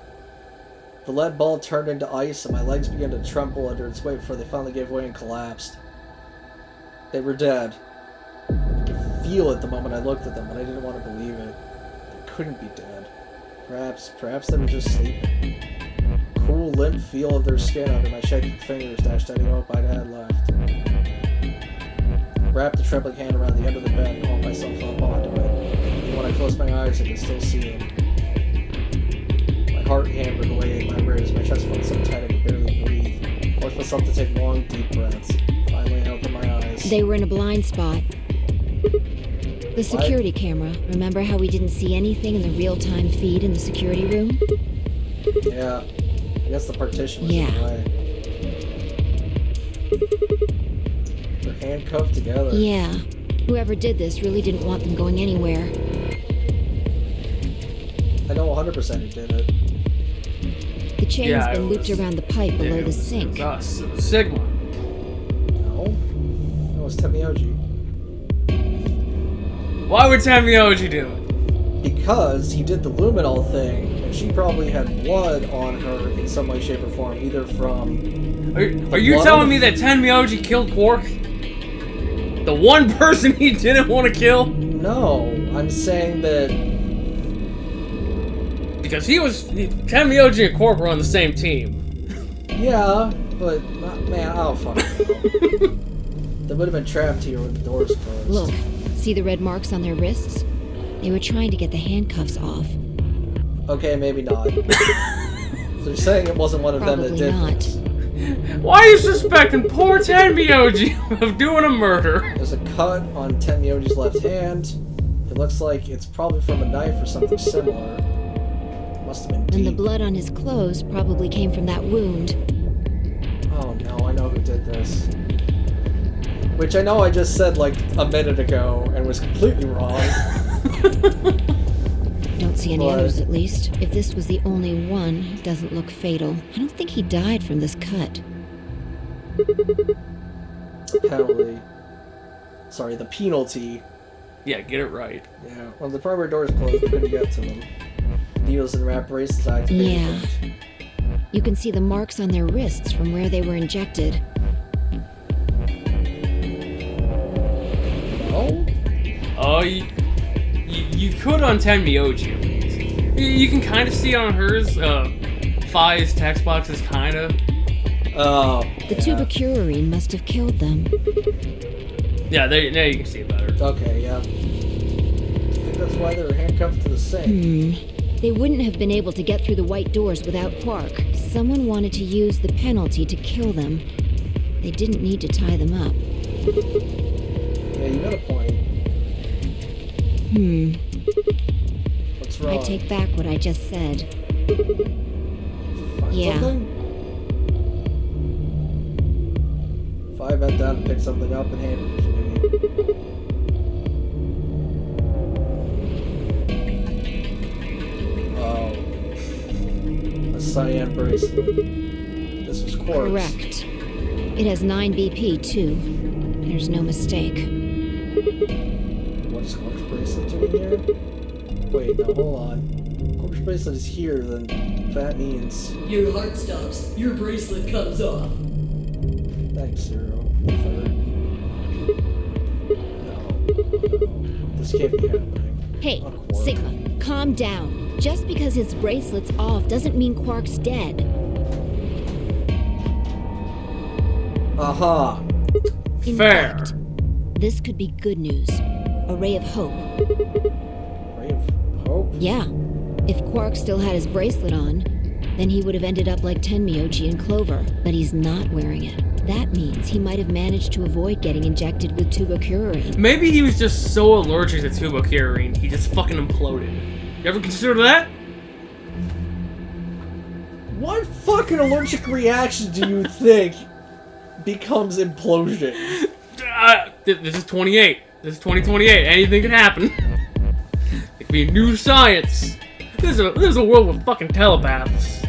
The lead ball turned into ice, and my legs began to tremble under its weight before they finally gave way and collapsed. They were dead. I could feel it the moment I looked at them, but I didn't want to believe it. They couldn't be dead. Perhaps they were just sleeping. Cool, limp feel of their skin under my shaking fingers dashed any hope I'd had left. I wrapped the trembling hand around the end of the bed and hauled myself up onto it. And when I closed my eyes, I could still see them. My heart hammered away in my ribs, my chest felt so tight I could barely breathe. I forced myself to take long, deep breaths. Finally, I opened my eyes. They were in a blind spot. The security camera. Remember how we didn't see anything in the real-time feed in the security room? Yeah. I guess the partition was in the way. They're handcuffed together. Yeah. Whoever did this really didn't want them going anywhere. I know 100% who did it. The chain's Yeah, been it looped was- around the pipe below it the was sink. us. Sigma. No. That was Temioji. Why would Tamioji do it? Because he did the luminol thing, and she probably had blood on her in some way, shape, or form, either from... Are you blood? telling me that Tamioji killed Quark? The one person he didn't want to kill? No, I'm saying that... Because Tamioji and Quark were on the same team. Yeah, but, man, I don't fucking know. They would have been trapped here with the doors closed. Look, see the red marks on their wrists? They were trying to get the handcuffs off. Okay, maybe not. They're saying it wasn't one of them that Probably did not. this. Why are you suspecting poor Tamioji of doing a murder? There's a cut on Temioji's left hand. It looks like it's probably from a knife or something similar. Must have been deep. And the blood on his clothes probably came from that wound. Oh no, I know who did this. Which I know I just said like a minute ago and was completely wrong. Don't see any But- others, at least. If this was the only one, it doesn't look fatal. I don't think he died from this cut. Penalty. Sorry, the penalty. Yeah, get it right. Yeah, when the primary doors closed, we couldn't get to them. Needles and wrap bracelets activated. Yeah. You can see the marks on their wrists from where they were injected. Well, you could on Tenmyoji at least. You can kind of see on hers, Fi's text box is kind of. Oh. The tubocurarine must have killed them. Yeah, there you can see it better. Okay, yeah. I think that's why they were handcuffed to the sink. They wouldn't have been able to get through the white doors without Quark. Someone wanted to use the penalty to kill them. They didn't need to tie them up. Yeah, you got a point. What's wrong? I take back what I just said. Find Yeah. something? If I bent down to pick something up and hand it to me. Oh. A cyan bracelet. This was quartz. Correct. It has 9 BP too. There's no mistake. What's Quark's bracelet doing here? Wait, now hold on. Quark's bracelet is here, then that means... Your heart stops. Your bracelet comes off. Thanks, Zero. No. This can't be happening. Hey, Not Quark. Sigma, calm down. Just because his bracelet's off doesn't mean Quark's dead. Aha! In Fair. fact, this could be good news. A ray of hope. Ray of hope? Yeah. If Quark still had his bracelet on, then he would have ended up like Tenmyoji and Clover, but he's not wearing it. That means he might have managed to avoid getting injected with tubocurarine. Maybe he was just so allergic to tubocurarine, he just fucking imploded. You ever consider that? What fucking allergic reaction do you think becomes implosion? This is 28. This is 2028. Anything can happen. It could be new science. This is a world with fucking telepaths.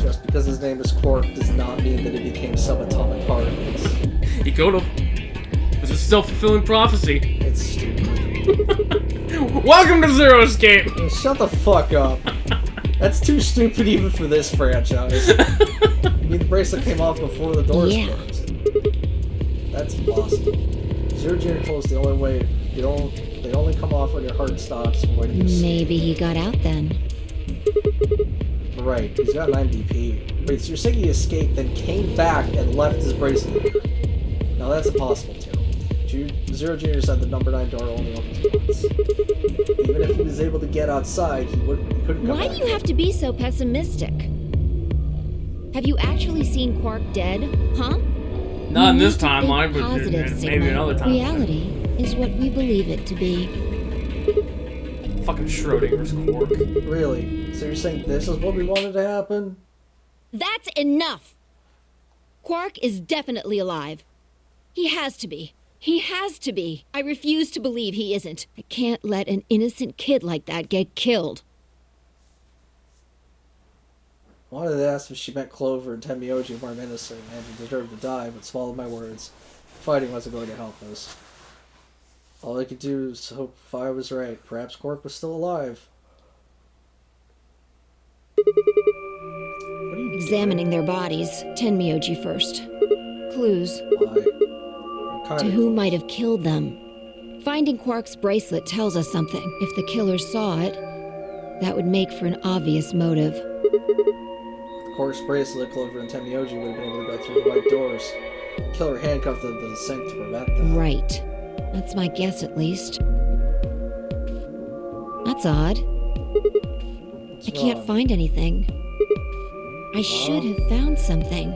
Just because his name is Quark does not mean that he became subatomic particles. He could have. This is self-fulfilling prophecy. It's stupid. Welcome to Zero Escape. Shut the fuck up. That's too stupid even for this franchise. I mean, the bracelet came off before the doors Yeah. closed. That's impossible. Zero Junior told us the only way they only come off when your heart stops and when you sleep. Maybe he got out then. Right, he's got 9 BP. Wait, so you're saying he escaped, then came back and left his bracelet there? Now that's impossible too. Zero Junior said the number 9 door only opens once. Even if he was able to get outside, he couldn't come Why back. do you have to be so pessimistic? Have you actually seen Quark dead, huh? Not in You this need to think timeline, but positive, maybe Sigma. another time. Reality is what we believe it to be. Fucking Schrodinger's Quark. Really? So you're saying this is what we wanted to happen? That's enough! Quark is definitely alive. He has to be. He has to be. I refuse to believe he isn't. I can't let an innocent kid like that get killed. I wanted to ask if she meant Clover and Tenmyoji weren't innocent and deserved to die, but swallowed my words. Fighting wasn't going to help us. All I could do is hope Fi was right. Perhaps Quark was still alive. What are you Examining their bodies, Tenmyoji first. Clues Why? I'm to kind who might have killed them. Finding Quark's bracelet tells us something. If the killer saw it, that would make for an obvious motive. Quark's bracelet, Clover and Tenmyoji would have been able to go through the white doors. The killer handcuffed them to the sink to prevent that. Right. That's my guess, at least. That's odd. What's I can't wrong? find anything. I should have found something.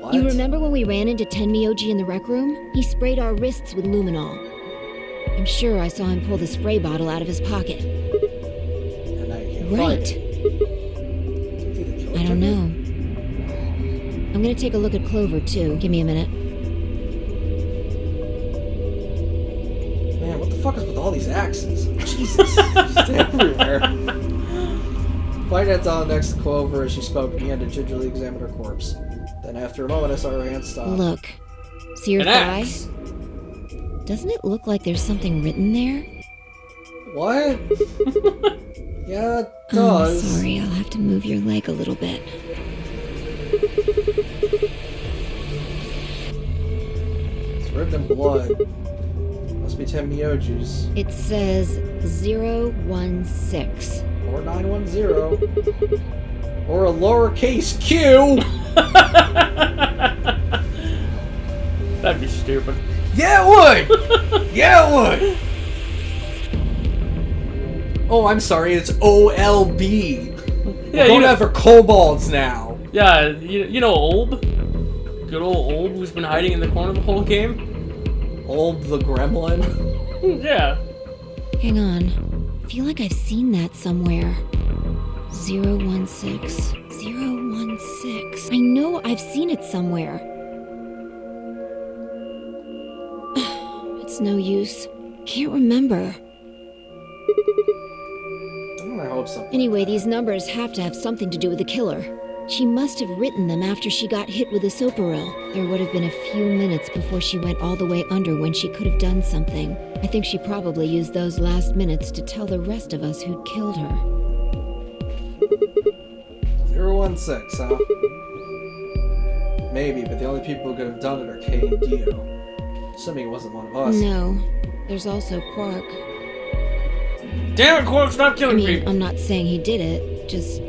What? You remember when we ran into Tenmyoji in the rec room? He sprayed our wrists with luminol. I'm sure I saw him pull the spray bottle out of his pocket. And now you can't find Right. it. Do you think the killer I don't took it? know. I'm gonna take a look at Clover, too. Give me a minute. Man, what the fuck is with all these axes? Jesus, just everywhere. Find that down next to Clover as she spoke and began to gingerly examine her corpse. Then after a moment I saw her hand stop. Look. See your An thigh? axe. Doesn't it look like there's something written there? What? Yeah, it Oh, does. sorry. I'll have to move your leg a little bit. It's written in blood. Must Must be 10 Miyojis. It says 016. Or 910. Or a lowercase q. That'd be stupid. Yeah, it would! Yeah, it would! Oh, I'm sorry, it's OLB. Yeah, We're going after kobolds now. Yeah, you know Olb? Good old Olb who's been hiding in the corner the whole game? Olb the gremlin. Yeah. Hang on. I feel like I've seen that somewhere. 016. 016. I know I've seen it somewhere. It's no use. Can't remember. I hope so. Anyway, these numbers have to have something to do with the killer. She must have written them after she got hit with a soparil. There would have been a few minutes before she went all the way under when she could have done something. I think she probably used those last minutes to tell the rest of us who'd killed her. 016, huh? Maybe, but the only people who could have done it are Kay and Dio. Assuming it wasn't one of us. No. There's also Quark. Damn it, Quark, stop I killing mean, people! I'm not saying he did it, just...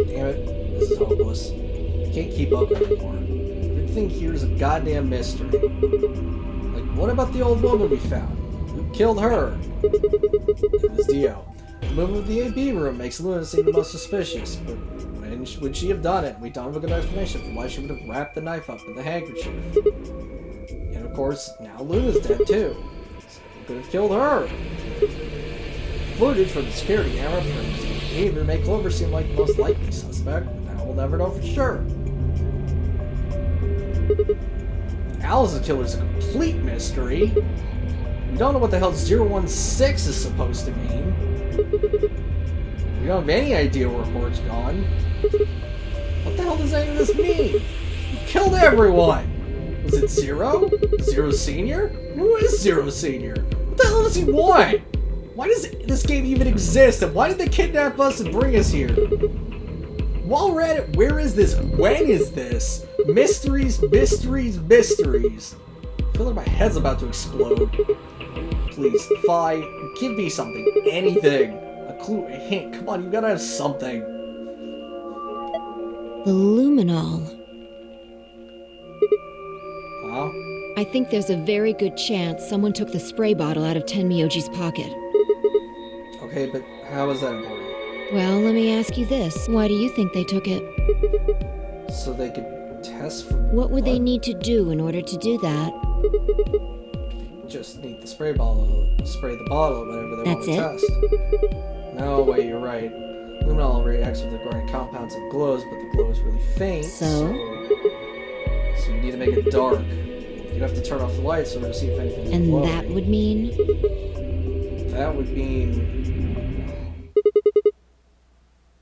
Damn it, this is hopeless. I can't keep up anymore. Everything here is a goddamn mystery. Like, what about the old woman we found? Who killed her? It was Dio. The movement of the AB room makes Luna seem the most suspicious, but when would she have done it? We don't have a good explanation for why she would have wrapped the knife up in the handkerchief. And of course, now Luna's dead too. So who could have killed her? Footage from the security camera proves the behavior made Clover seem like the most likely suspect, but now we'll never know for sure. Alice's killer is a complete mystery. We don't know what the hell 016 is supposed to mean. We don't have any idea where Hort's gone. What the hell does any of this mean? You killed everyone! Was it Zero? Zero Senior? Who is Zero Senior? What the hell does he want? Why does this game even exist? And why did they kidnap us and bring us here? While we're at it, where is this? When is this? Mysteries, mysteries, mysteries. I feel like my head's about to explode. Please, Fi, give me something. Anything. A clue, a hint. Come on, you gotta have something. The luminol. Huh? I think there's a very good chance someone took the spray bottle out of Tenmyoji's pocket. Okay, but how is that important? Well, let me ask you this. Why do you think they took it? So they could test for What would they need to do in order to do that? Just need the spray bottle, spray the bottle, whatever they want to test. No, wait, you're right. Luminol reacts with the growing compounds and glows, but the glow is really faint. So you need to make it dark. You have to turn off the lights in order to see if anything's and glowing. that would mean? That would mean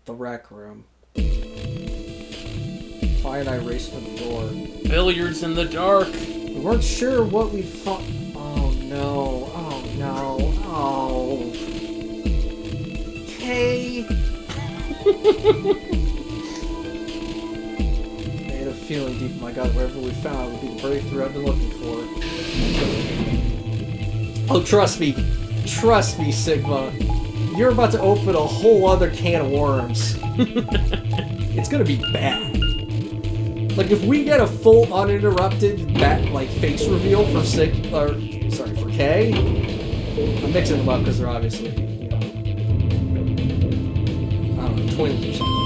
the rec room. Fi and I raced for the door. Billiards in the dark. We weren't sure what we'd find. Oh no! Oh no! Oh. Okay. I had a feeling deep in my gut wherever we found would be the breakthrough I've been looking for. Oh, trust me, Sigma. You're about to open a whole other can of worms. It's gonna be bad. Like if we get a full uninterrupted face reveal for for K. I'm mixing them up because they're obviously, I don't know, twins or something.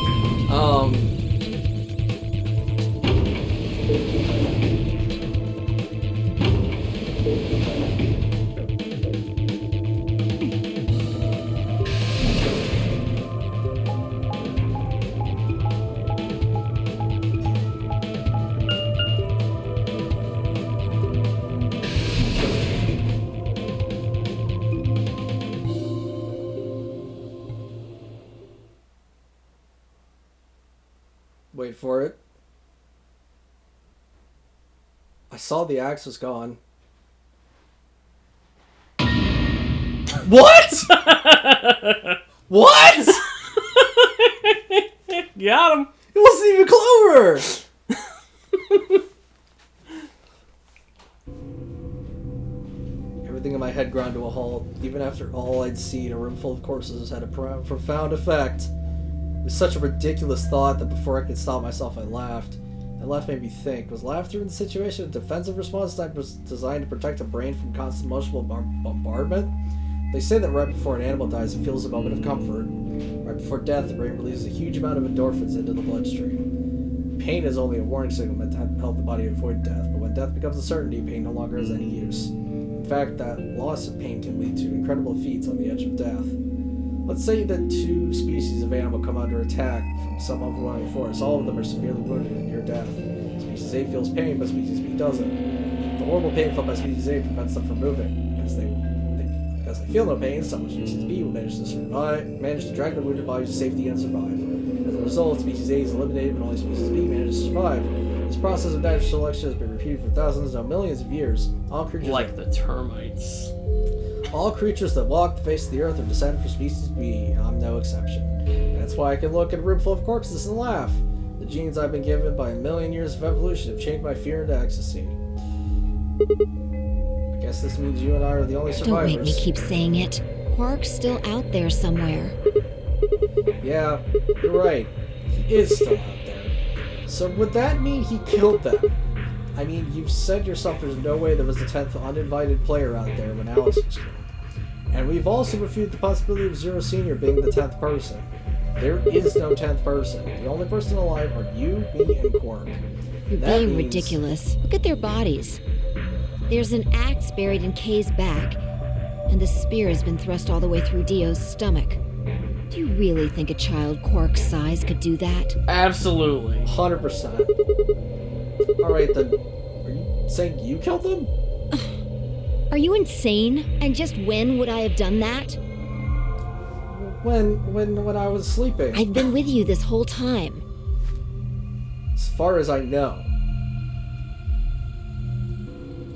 Wait for it. I saw the axe was gone. What? What? Got him. It wasn't even Clover! Everything in my head ground to a halt. Even after all I'd seen, a room full of corpses had a profound effect. It was such a ridiculous thought that before I could stop myself, I laughed. That laugh made me think. Was laughter in the situation a defensive response designed to protect a brain from constant emotional bombardment? They say that right before an animal dies, it feels a moment of comfort. Right before death, the brain releases a huge amount of endorphins into the bloodstream. Pain is only a warning signal meant to help the body avoid death, but when death becomes a certainty, pain no longer has any use. In fact, that loss of pain can lead to incredible feats on the edge of death. Let's say that two species of animal come under attack from some overwhelming force. All of them are severely wounded and near death. Species A feels pain, but Species B doesn't. The horrible pain felt by Species A prevents them from moving. As they feel no pain, some of Species B will manage to drag the wounded body to safety and survive. As a result, Species A is eliminated, but only Species B manages to survive. This process of natural selection has been repeated for thousands, no millions of years. All creatures Like the termites. All creatures that walk the face of the earth are descended from Species B, and I'm no exception. That's why I can look at a room full of corpses and laugh. The genes I've been given by a million years of evolution have changed my fear into ecstasy. I guess this means you and I are the only survivors. Don't make me keep saying it. Quark's still out there somewhere. Yeah, you're right. He is still out there. So would that mean he killed them? I mean, you've said yourself there's no way there was a 10th uninvited player out there when Alice was killed. And we've also refuted the possibility of Zero Senior being the 10th person. There is no 10th person. The only person alive are you, me, and Quark. You're being ridiculous. Look at their bodies. There's an axe buried in Kay's back, and the spear has been thrust all the way through Dio's stomach. Do you really think a child Quark's size could do that? Absolutely. 100%. Alright then, are you saying you killed them? Are you insane? And just when would I have done that? When I was sleeping. I've been with you this whole time. As far as I know.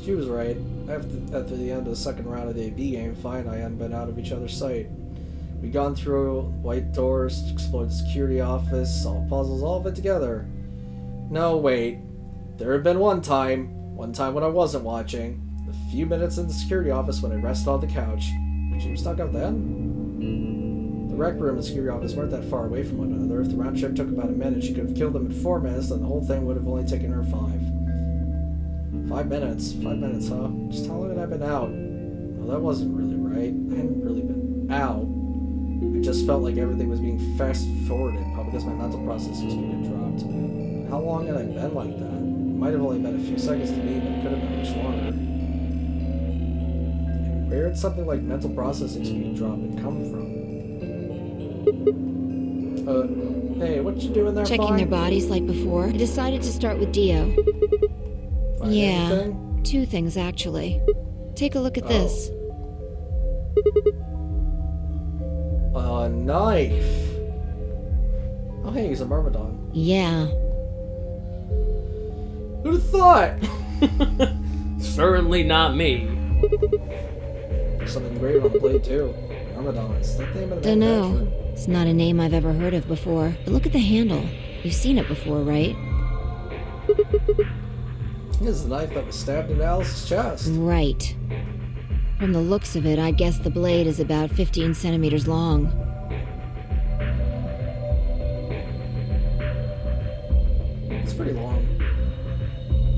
She was right. After the end of the second round of the AB game, Fi and I hadn't been out of each other's sight. We'd gone through white doors, explored the security office, solved puzzles, all of it together. No, wait. There had been one time when I wasn't watching. A few minutes in the security office when I rested on the couch. She was stuck out then? The rec room and security office weren't that far away from one another. If the round trip took about a minute, she could have killed them in 4 minutes, then the whole thing would have only taken her 5. 5 minutes? 5 minutes, huh? Just how long had I been out? Well, that wasn't really right. I hadn't really been out. I just felt like everything was being fast-forwarded, probably because my mental processing speed had dropped. How long had I been like that? It might have only been a few seconds to me, but it could have been much longer. And where did something like mental processing speed drop and come from? Hey, what you doing there, Checking their bodies like before. I decided to start with Dio. Find Yeah, anything? 2 things actually. Take a look at this. A knife. Oh, hey, he's a myrmidon. Yeah. Who'd have thought? Certainly not me. There's something engraved on the blade, too. Myrmidons. That name of the Dunno. manufacturer? It's not a name I've ever heard of before. But look at the handle. You've seen it before, right? This is the knife that was stabbed into Alice's chest. Right. From the looks of it, I'd guess the blade is about 15 centimeters long. It's pretty long.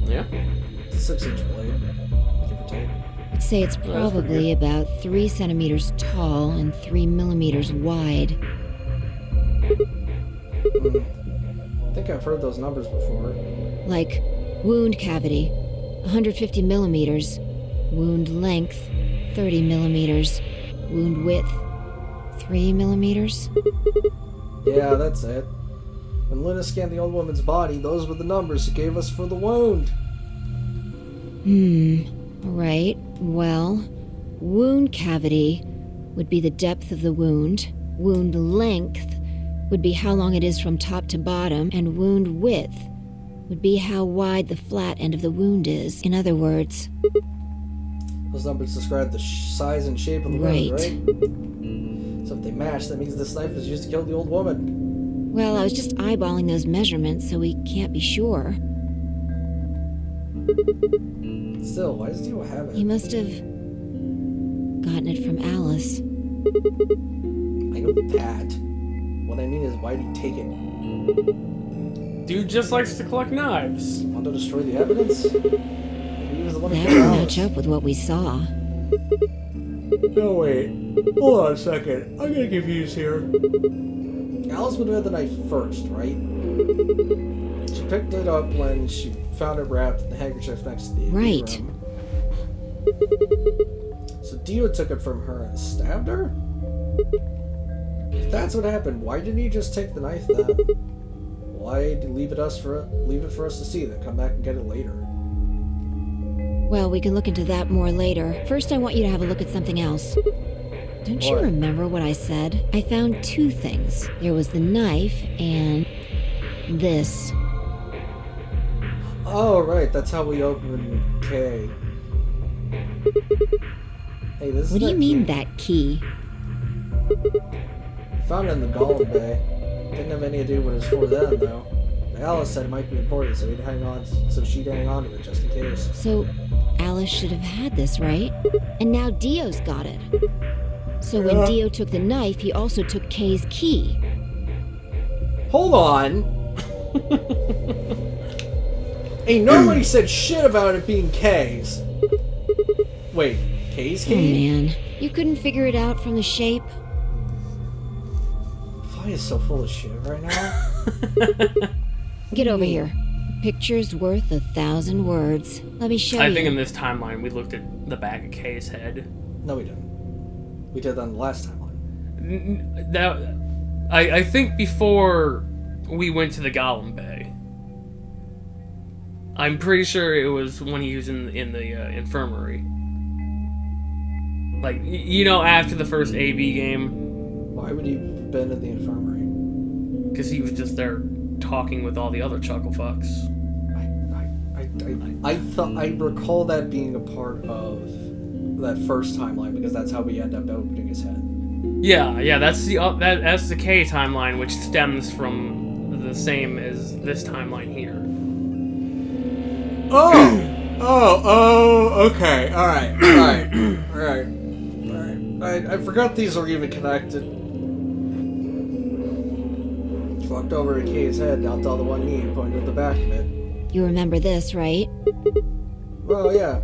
Yeah. It's a 6-inch blade, give or take. I'd say it's probably about 3 centimeters tall and 3 millimeters wide. I think I've heard those numbers before. Like, wound cavity, 150 millimeters. Wound length, 30 millimeters. Wound width, 3 millimeters. Yeah, that's it. When Luna scanned the old woman's body, those were the numbers she gave us for the wound. Right. Well, wound cavity would be the depth of the wound. Wound length would be how long it is from top to bottom. And wound width would be how wide the flat end of the wound is. In other words... Those numbers describe the size and shape of the wound, right? So if they match, that means this knife was used to kill the old woman. Well, I was just eyeballing those measurements, so we can't be sure. Still, why does Dio have He it? must have gotten it from Alice. I know that. What I mean is, why did he take it? Dude just likes to collect knives. Want to destroy the evidence? Maybe he was the one who That killed would Alice. match up with what we saw. No, wait. Hold on a second. I'm getting confused here. Alice would have had the knife first, right? She picked it up when she found it wrapped in the handkerchief next to the AV Right. room. So Dio took it from her and stabbed her? If that's what happened, why didn't he just take the knife then? Why leave it for us to see, then come back and get it later? Well, we can look into that more later. First, I want you to have a look at something else. Don't you What? remember what I said? I found two things. There was the knife and this. Oh, right, that's how we open K. Hey, this is What do you that mean, key. that key? Found it in the Golem Bay. Didn't have any idea what it was for then, though. Alice said it might be important, so she'd hang on to it just in case. So, Alice should have had this, right? And now Dio's got it. So when Yeah. Dio took the knife, he also took Kay's key. Hold on! Ain't nobody said shit about it being K's. Wait, K's Oh key? man, you couldn't figure it out from the shape? Fly is so full of shit right now. Get over here. A picture's worth 1,000 words. Let me show you. I think in this timeline we looked at the back of Kay's head. No, we didn't. We did that on the last timeline. I think before we went to the Golem Bay. I'm pretty sure it was when he was in the infirmary. Like, you know, after the first AB game, Why would he have been in the infirmary? because he was just there talking with all the other chuckle fucks. I recall that being a part of that first timeline because that's how we end up opening his head. Yeah, that's the K timeline, which stems from the same as this timeline here. Okay, alright. I forgot these were even connected. Walked over to Kay's head, down to the one knee, and pointed at the back of it. You remember this, right? Well, yeah.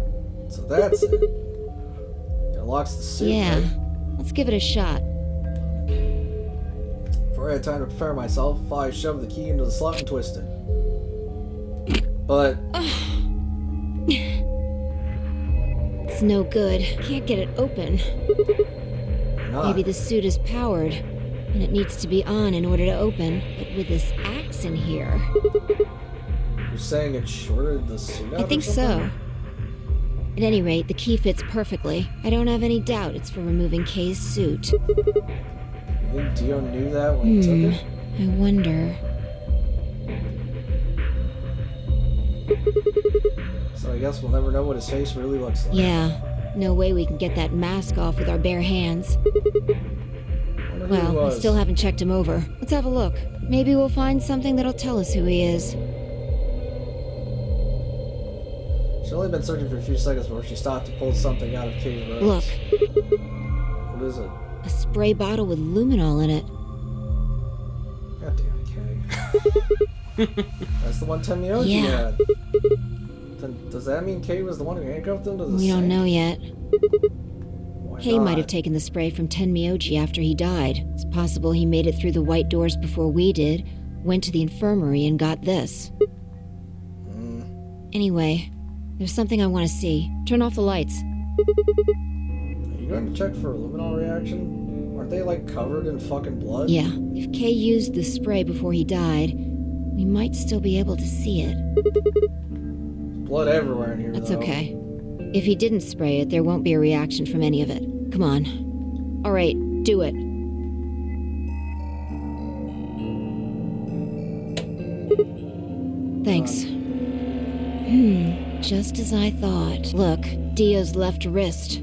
So that's it. It unlocks the suit. Yeah. Right? Let's give it a shot. Before I had time to prepare myself, I shoved the key into the slot and twisted. But It's no good. Can't get it open. why not? Maybe the suit is powered, and it needs to be on in order to open. But with this axe in here... You're saying it shorted the suit out I or think so. something? At any rate, the key fits perfectly. I don't have any doubt it's for removing Kay's suit. You think Dio knew that when he took it? I wonder... So I guess we'll never know what his face really looks like. Yeah, no way we can get that mask off with our bare hands. Wonder who he Well, I was. still haven't checked him over. Let's have a look. Maybe we'll find something that'll tell us who he is. She's only been searching for a few seconds before she stopped to pull something out of Kay's robes. Look, What is it? a spray bottle with luminol in it. God damn it, Kay. That's the one Temioji Yeah. had. Then does that mean Kay was the one who handcuffed him to the We don't sink? know yet. Why Kay might have not? taken the spray from Tenmyoji after he died. It's possible he made it through the white doors before we did, went to the infirmary and got this. Anyway, there's something I want to see. Turn off the lights. Are you going to check for a luminol reaction? Aren't they like covered in fucking blood? Yeah, if Kay used the spray before he died, we might still be able to see it. Blood everywhere in here. That's though. okay. If he didn't spray it, there won't be a reaction from any of it. Come on. All right, do it. Thanks. Just as I thought. Look, Dio's left wrist.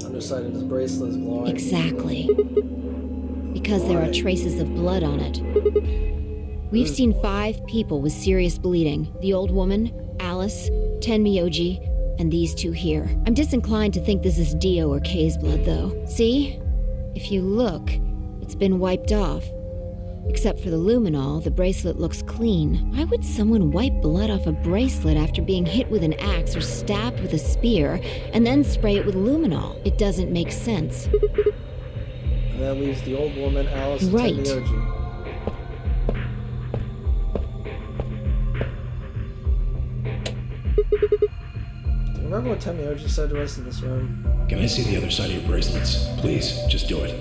Underside of his bracelet is glowing. Exactly. We because there are traces of blood on it. We've seen 5 people with serious bleeding. The old woman, Alice, Tenmyoji, and these 2 here. I'm disinclined to think this is Dio or Kay's blood, though. See? If you look, it's been wiped off. Except for the luminol, the bracelet looks clean. Why would someone wipe blood off a bracelet after being hit with an axe or stabbed with a spear, and then spray it with luminol? It doesn't make sense. And that leaves the old woman, Alice, and Right. Tenmyoji. Do you remember what Tenmyoji said to us in this room? Can I see the other side of your bracelets? Please, just do it.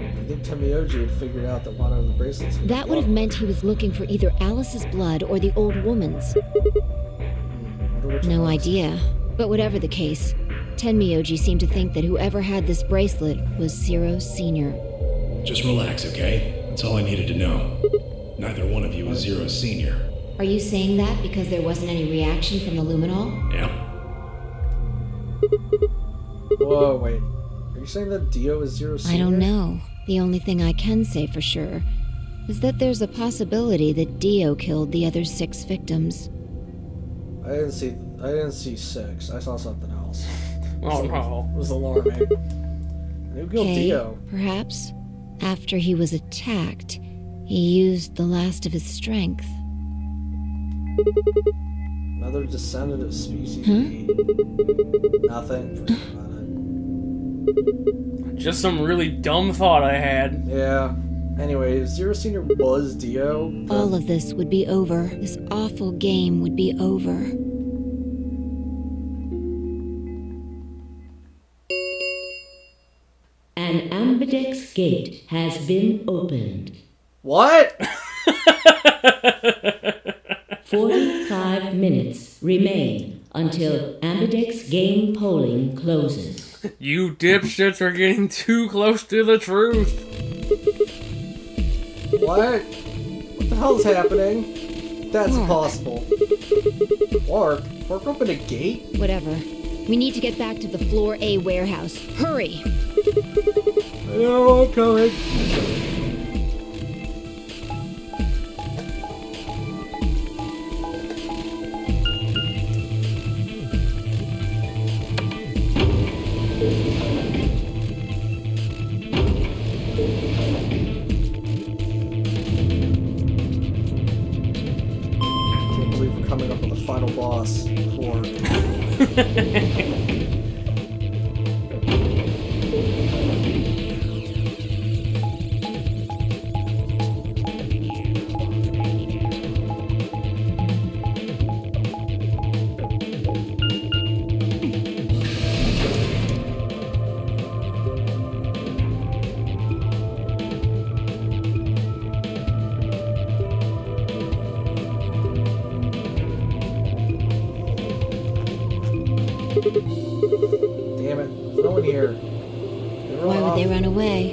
I think Tenmyoji had figured out that one of the bracelets was That would have blood. meant he was looking for either Alice's blood or the old woman's. Wonder which No one. idea. But whatever the case, Tenmyoji seemed to think that whoever had this bracelet was Zero Sr. Just relax, okay? That's all I needed to know. Neither one of you is Zero Senior. Are you saying that because there wasn't any reaction from the luminol? Yeah? Whoa, wait. Are you saying that Dio is Zero Senior? I don't know. The only thing I can say for sure is that there's a possibility that Dio killed the other 6 victims. I didn't see 6. I saw something else. Oh no. It was alarming. Who killed Kay, Dio? perhaps after he was attacked, he used the last of his strength. Another descendant of species Huh? B. Nothing. Forget about it. Just some really dumb thought I had. Yeah. Anyway, if Zero Senior was Dio, then All of this would be over. This awful game would be over. An ambidex gate has been opened. what? 45 minutes remain until ambidex game polling closes. You dipshits are getting too close to the truth. What? What the hell's happening? That's Mark. impossible. Mark opened a gate? Whatever. We need to get back to the Floor A warehouse. Hurry! I know, I'm coming. Can't believe we're coming up with the final boss. Poor. Damn it, there's no one here. Why would they run away?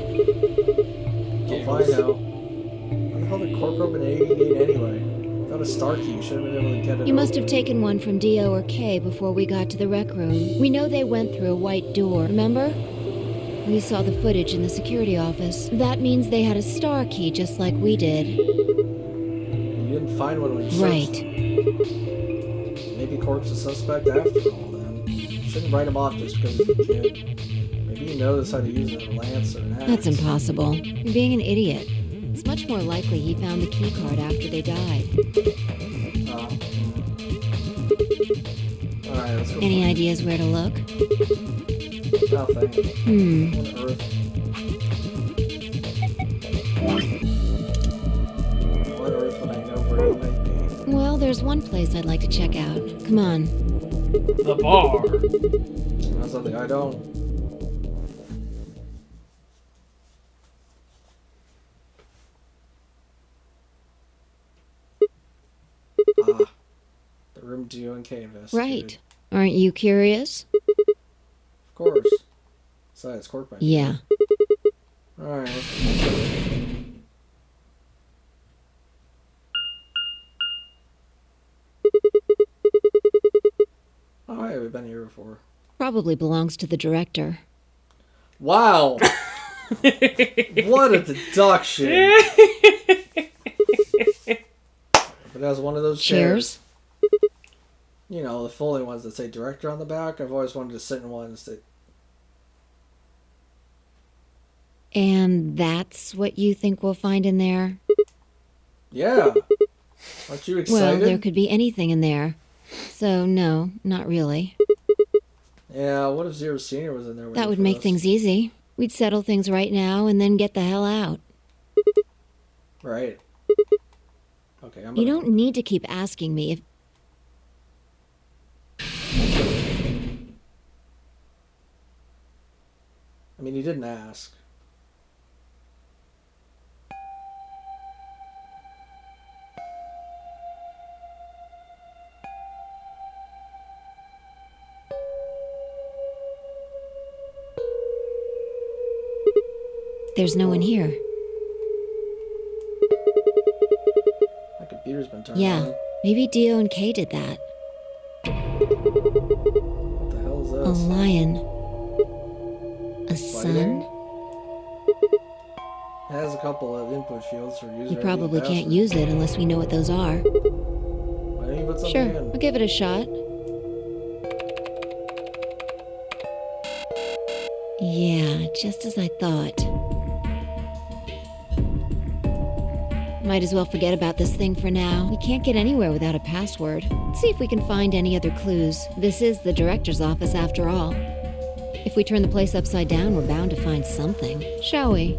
If I know. Why the hell did Cork open an 88 anyway? Without a star key, you should have been able to get it. You must have open. taken one from Dio or Kay before we got to the rec room. We know they went through a white door, remember? We saw the footage in the security office. That means they had a star key just like we did. You didn't find one when you searched. Right. Maybe Cork's a suspect after all then. You shouldn't write him off just because he's a kid. Maybe he knows how to use a lance or an axe. That's impossible. You're being an idiot. It's much more likely he found the key card after they died. Alright, let's go. Any ideas where to look? Nothing. What on earth? What on earth would I know where it might be? Well, there's one place I'd like to check out. Come on. The bar. That's something I don't. The room Dio and Kay investigated. Right. Aren't you curious? Of course. Besides, Cork might be. Yeah. Alright, oh, hey, we've been here before. Probably belongs to the director. Wow! What a deduction! But as one of those chairs. You know, the folding ones that say director on the back. I've always wanted to sit in ones that... And that's what you think we'll find in there? Yeah. Aren't you excited? Well, there could be anything in there. So, no, not really. Yeah, what if Zero Senior was in there? That would make things easy. We'd settle things right now and then get the hell out. Right. Okay, You don't need to keep asking me if... I mean, you didn't ask. There's no one here. My computer's been turned Yeah, on. maybe Dio and Kay did that. What the hell is A this? lion. A sun? It has a couple of input fields for user We ID probably and can't password. use it unless we know what those are. Why don't you put something Sure, in? I'll give it a shot. Yeah, just as I thought. Might as well forget about this thing for now. We can't get anywhere without a password. Let's see if we can find any other clues. This is the director's office after all. If we turn the place upside down, we're bound to find something. Shall we?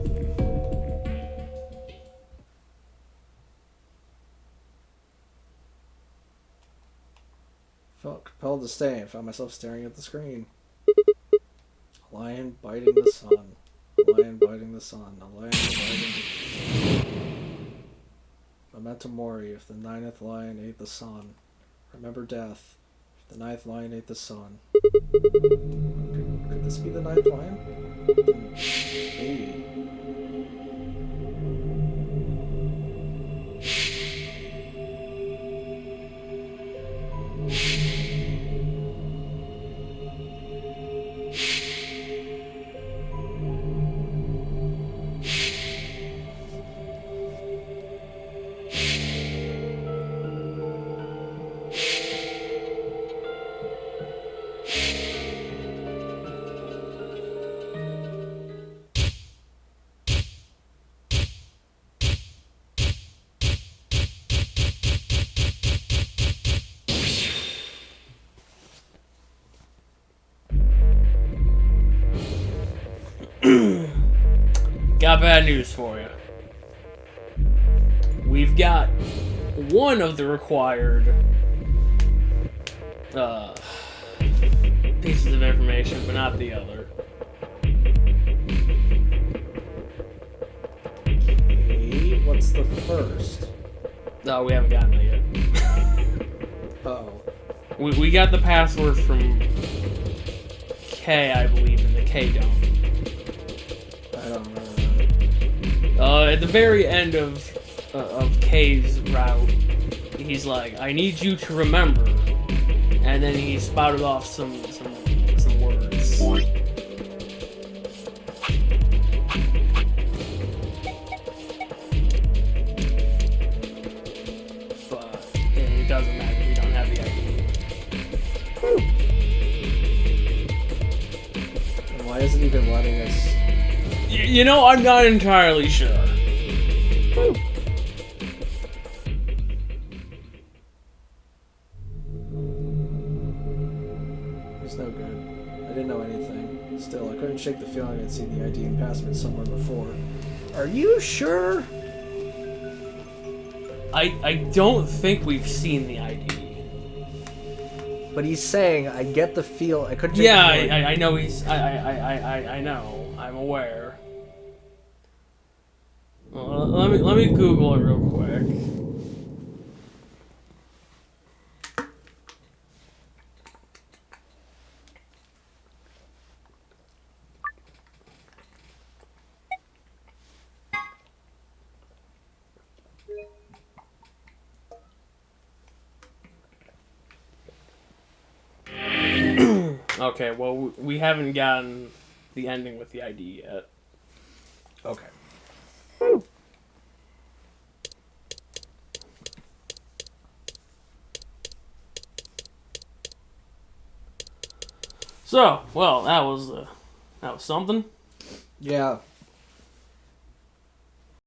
Felt compelled to stay and found myself staring at the screen. A lion biting the sun. A lion biting the sun. A lion biting... Memento mori, if the ninth lion ate the sun. Remember death, if the ninth lion ate the sun. Could this be the ninth lion? Maybe. Got bad news for you. We've got one of the required pieces of information, but not the other. Okay, what's the first? No, we haven't gotten it yet. Uh-oh. We got the password from K, I believe, in the K dump. I don't remember that. At the very end of K's route, he's like, "I need you to remember," and then he spouted off some words. But it doesn't matter. We don't have the ID. And why isn't it even letting us... You know, I'm not entirely sure. It's no good. I didn't know anything. Still, I couldn't shake the feeling I'd seen the ID and password somewhere before. Are you sure? I don't think we've seen the ID. But he's saying, I get the feel. I couldn't. Yeah, I know he's. I know. I'm aware. Well, let me Google it real quick. Okay, well, we haven't gotten the ending with the ID yet. Okay. So, well, that was something. Yeah,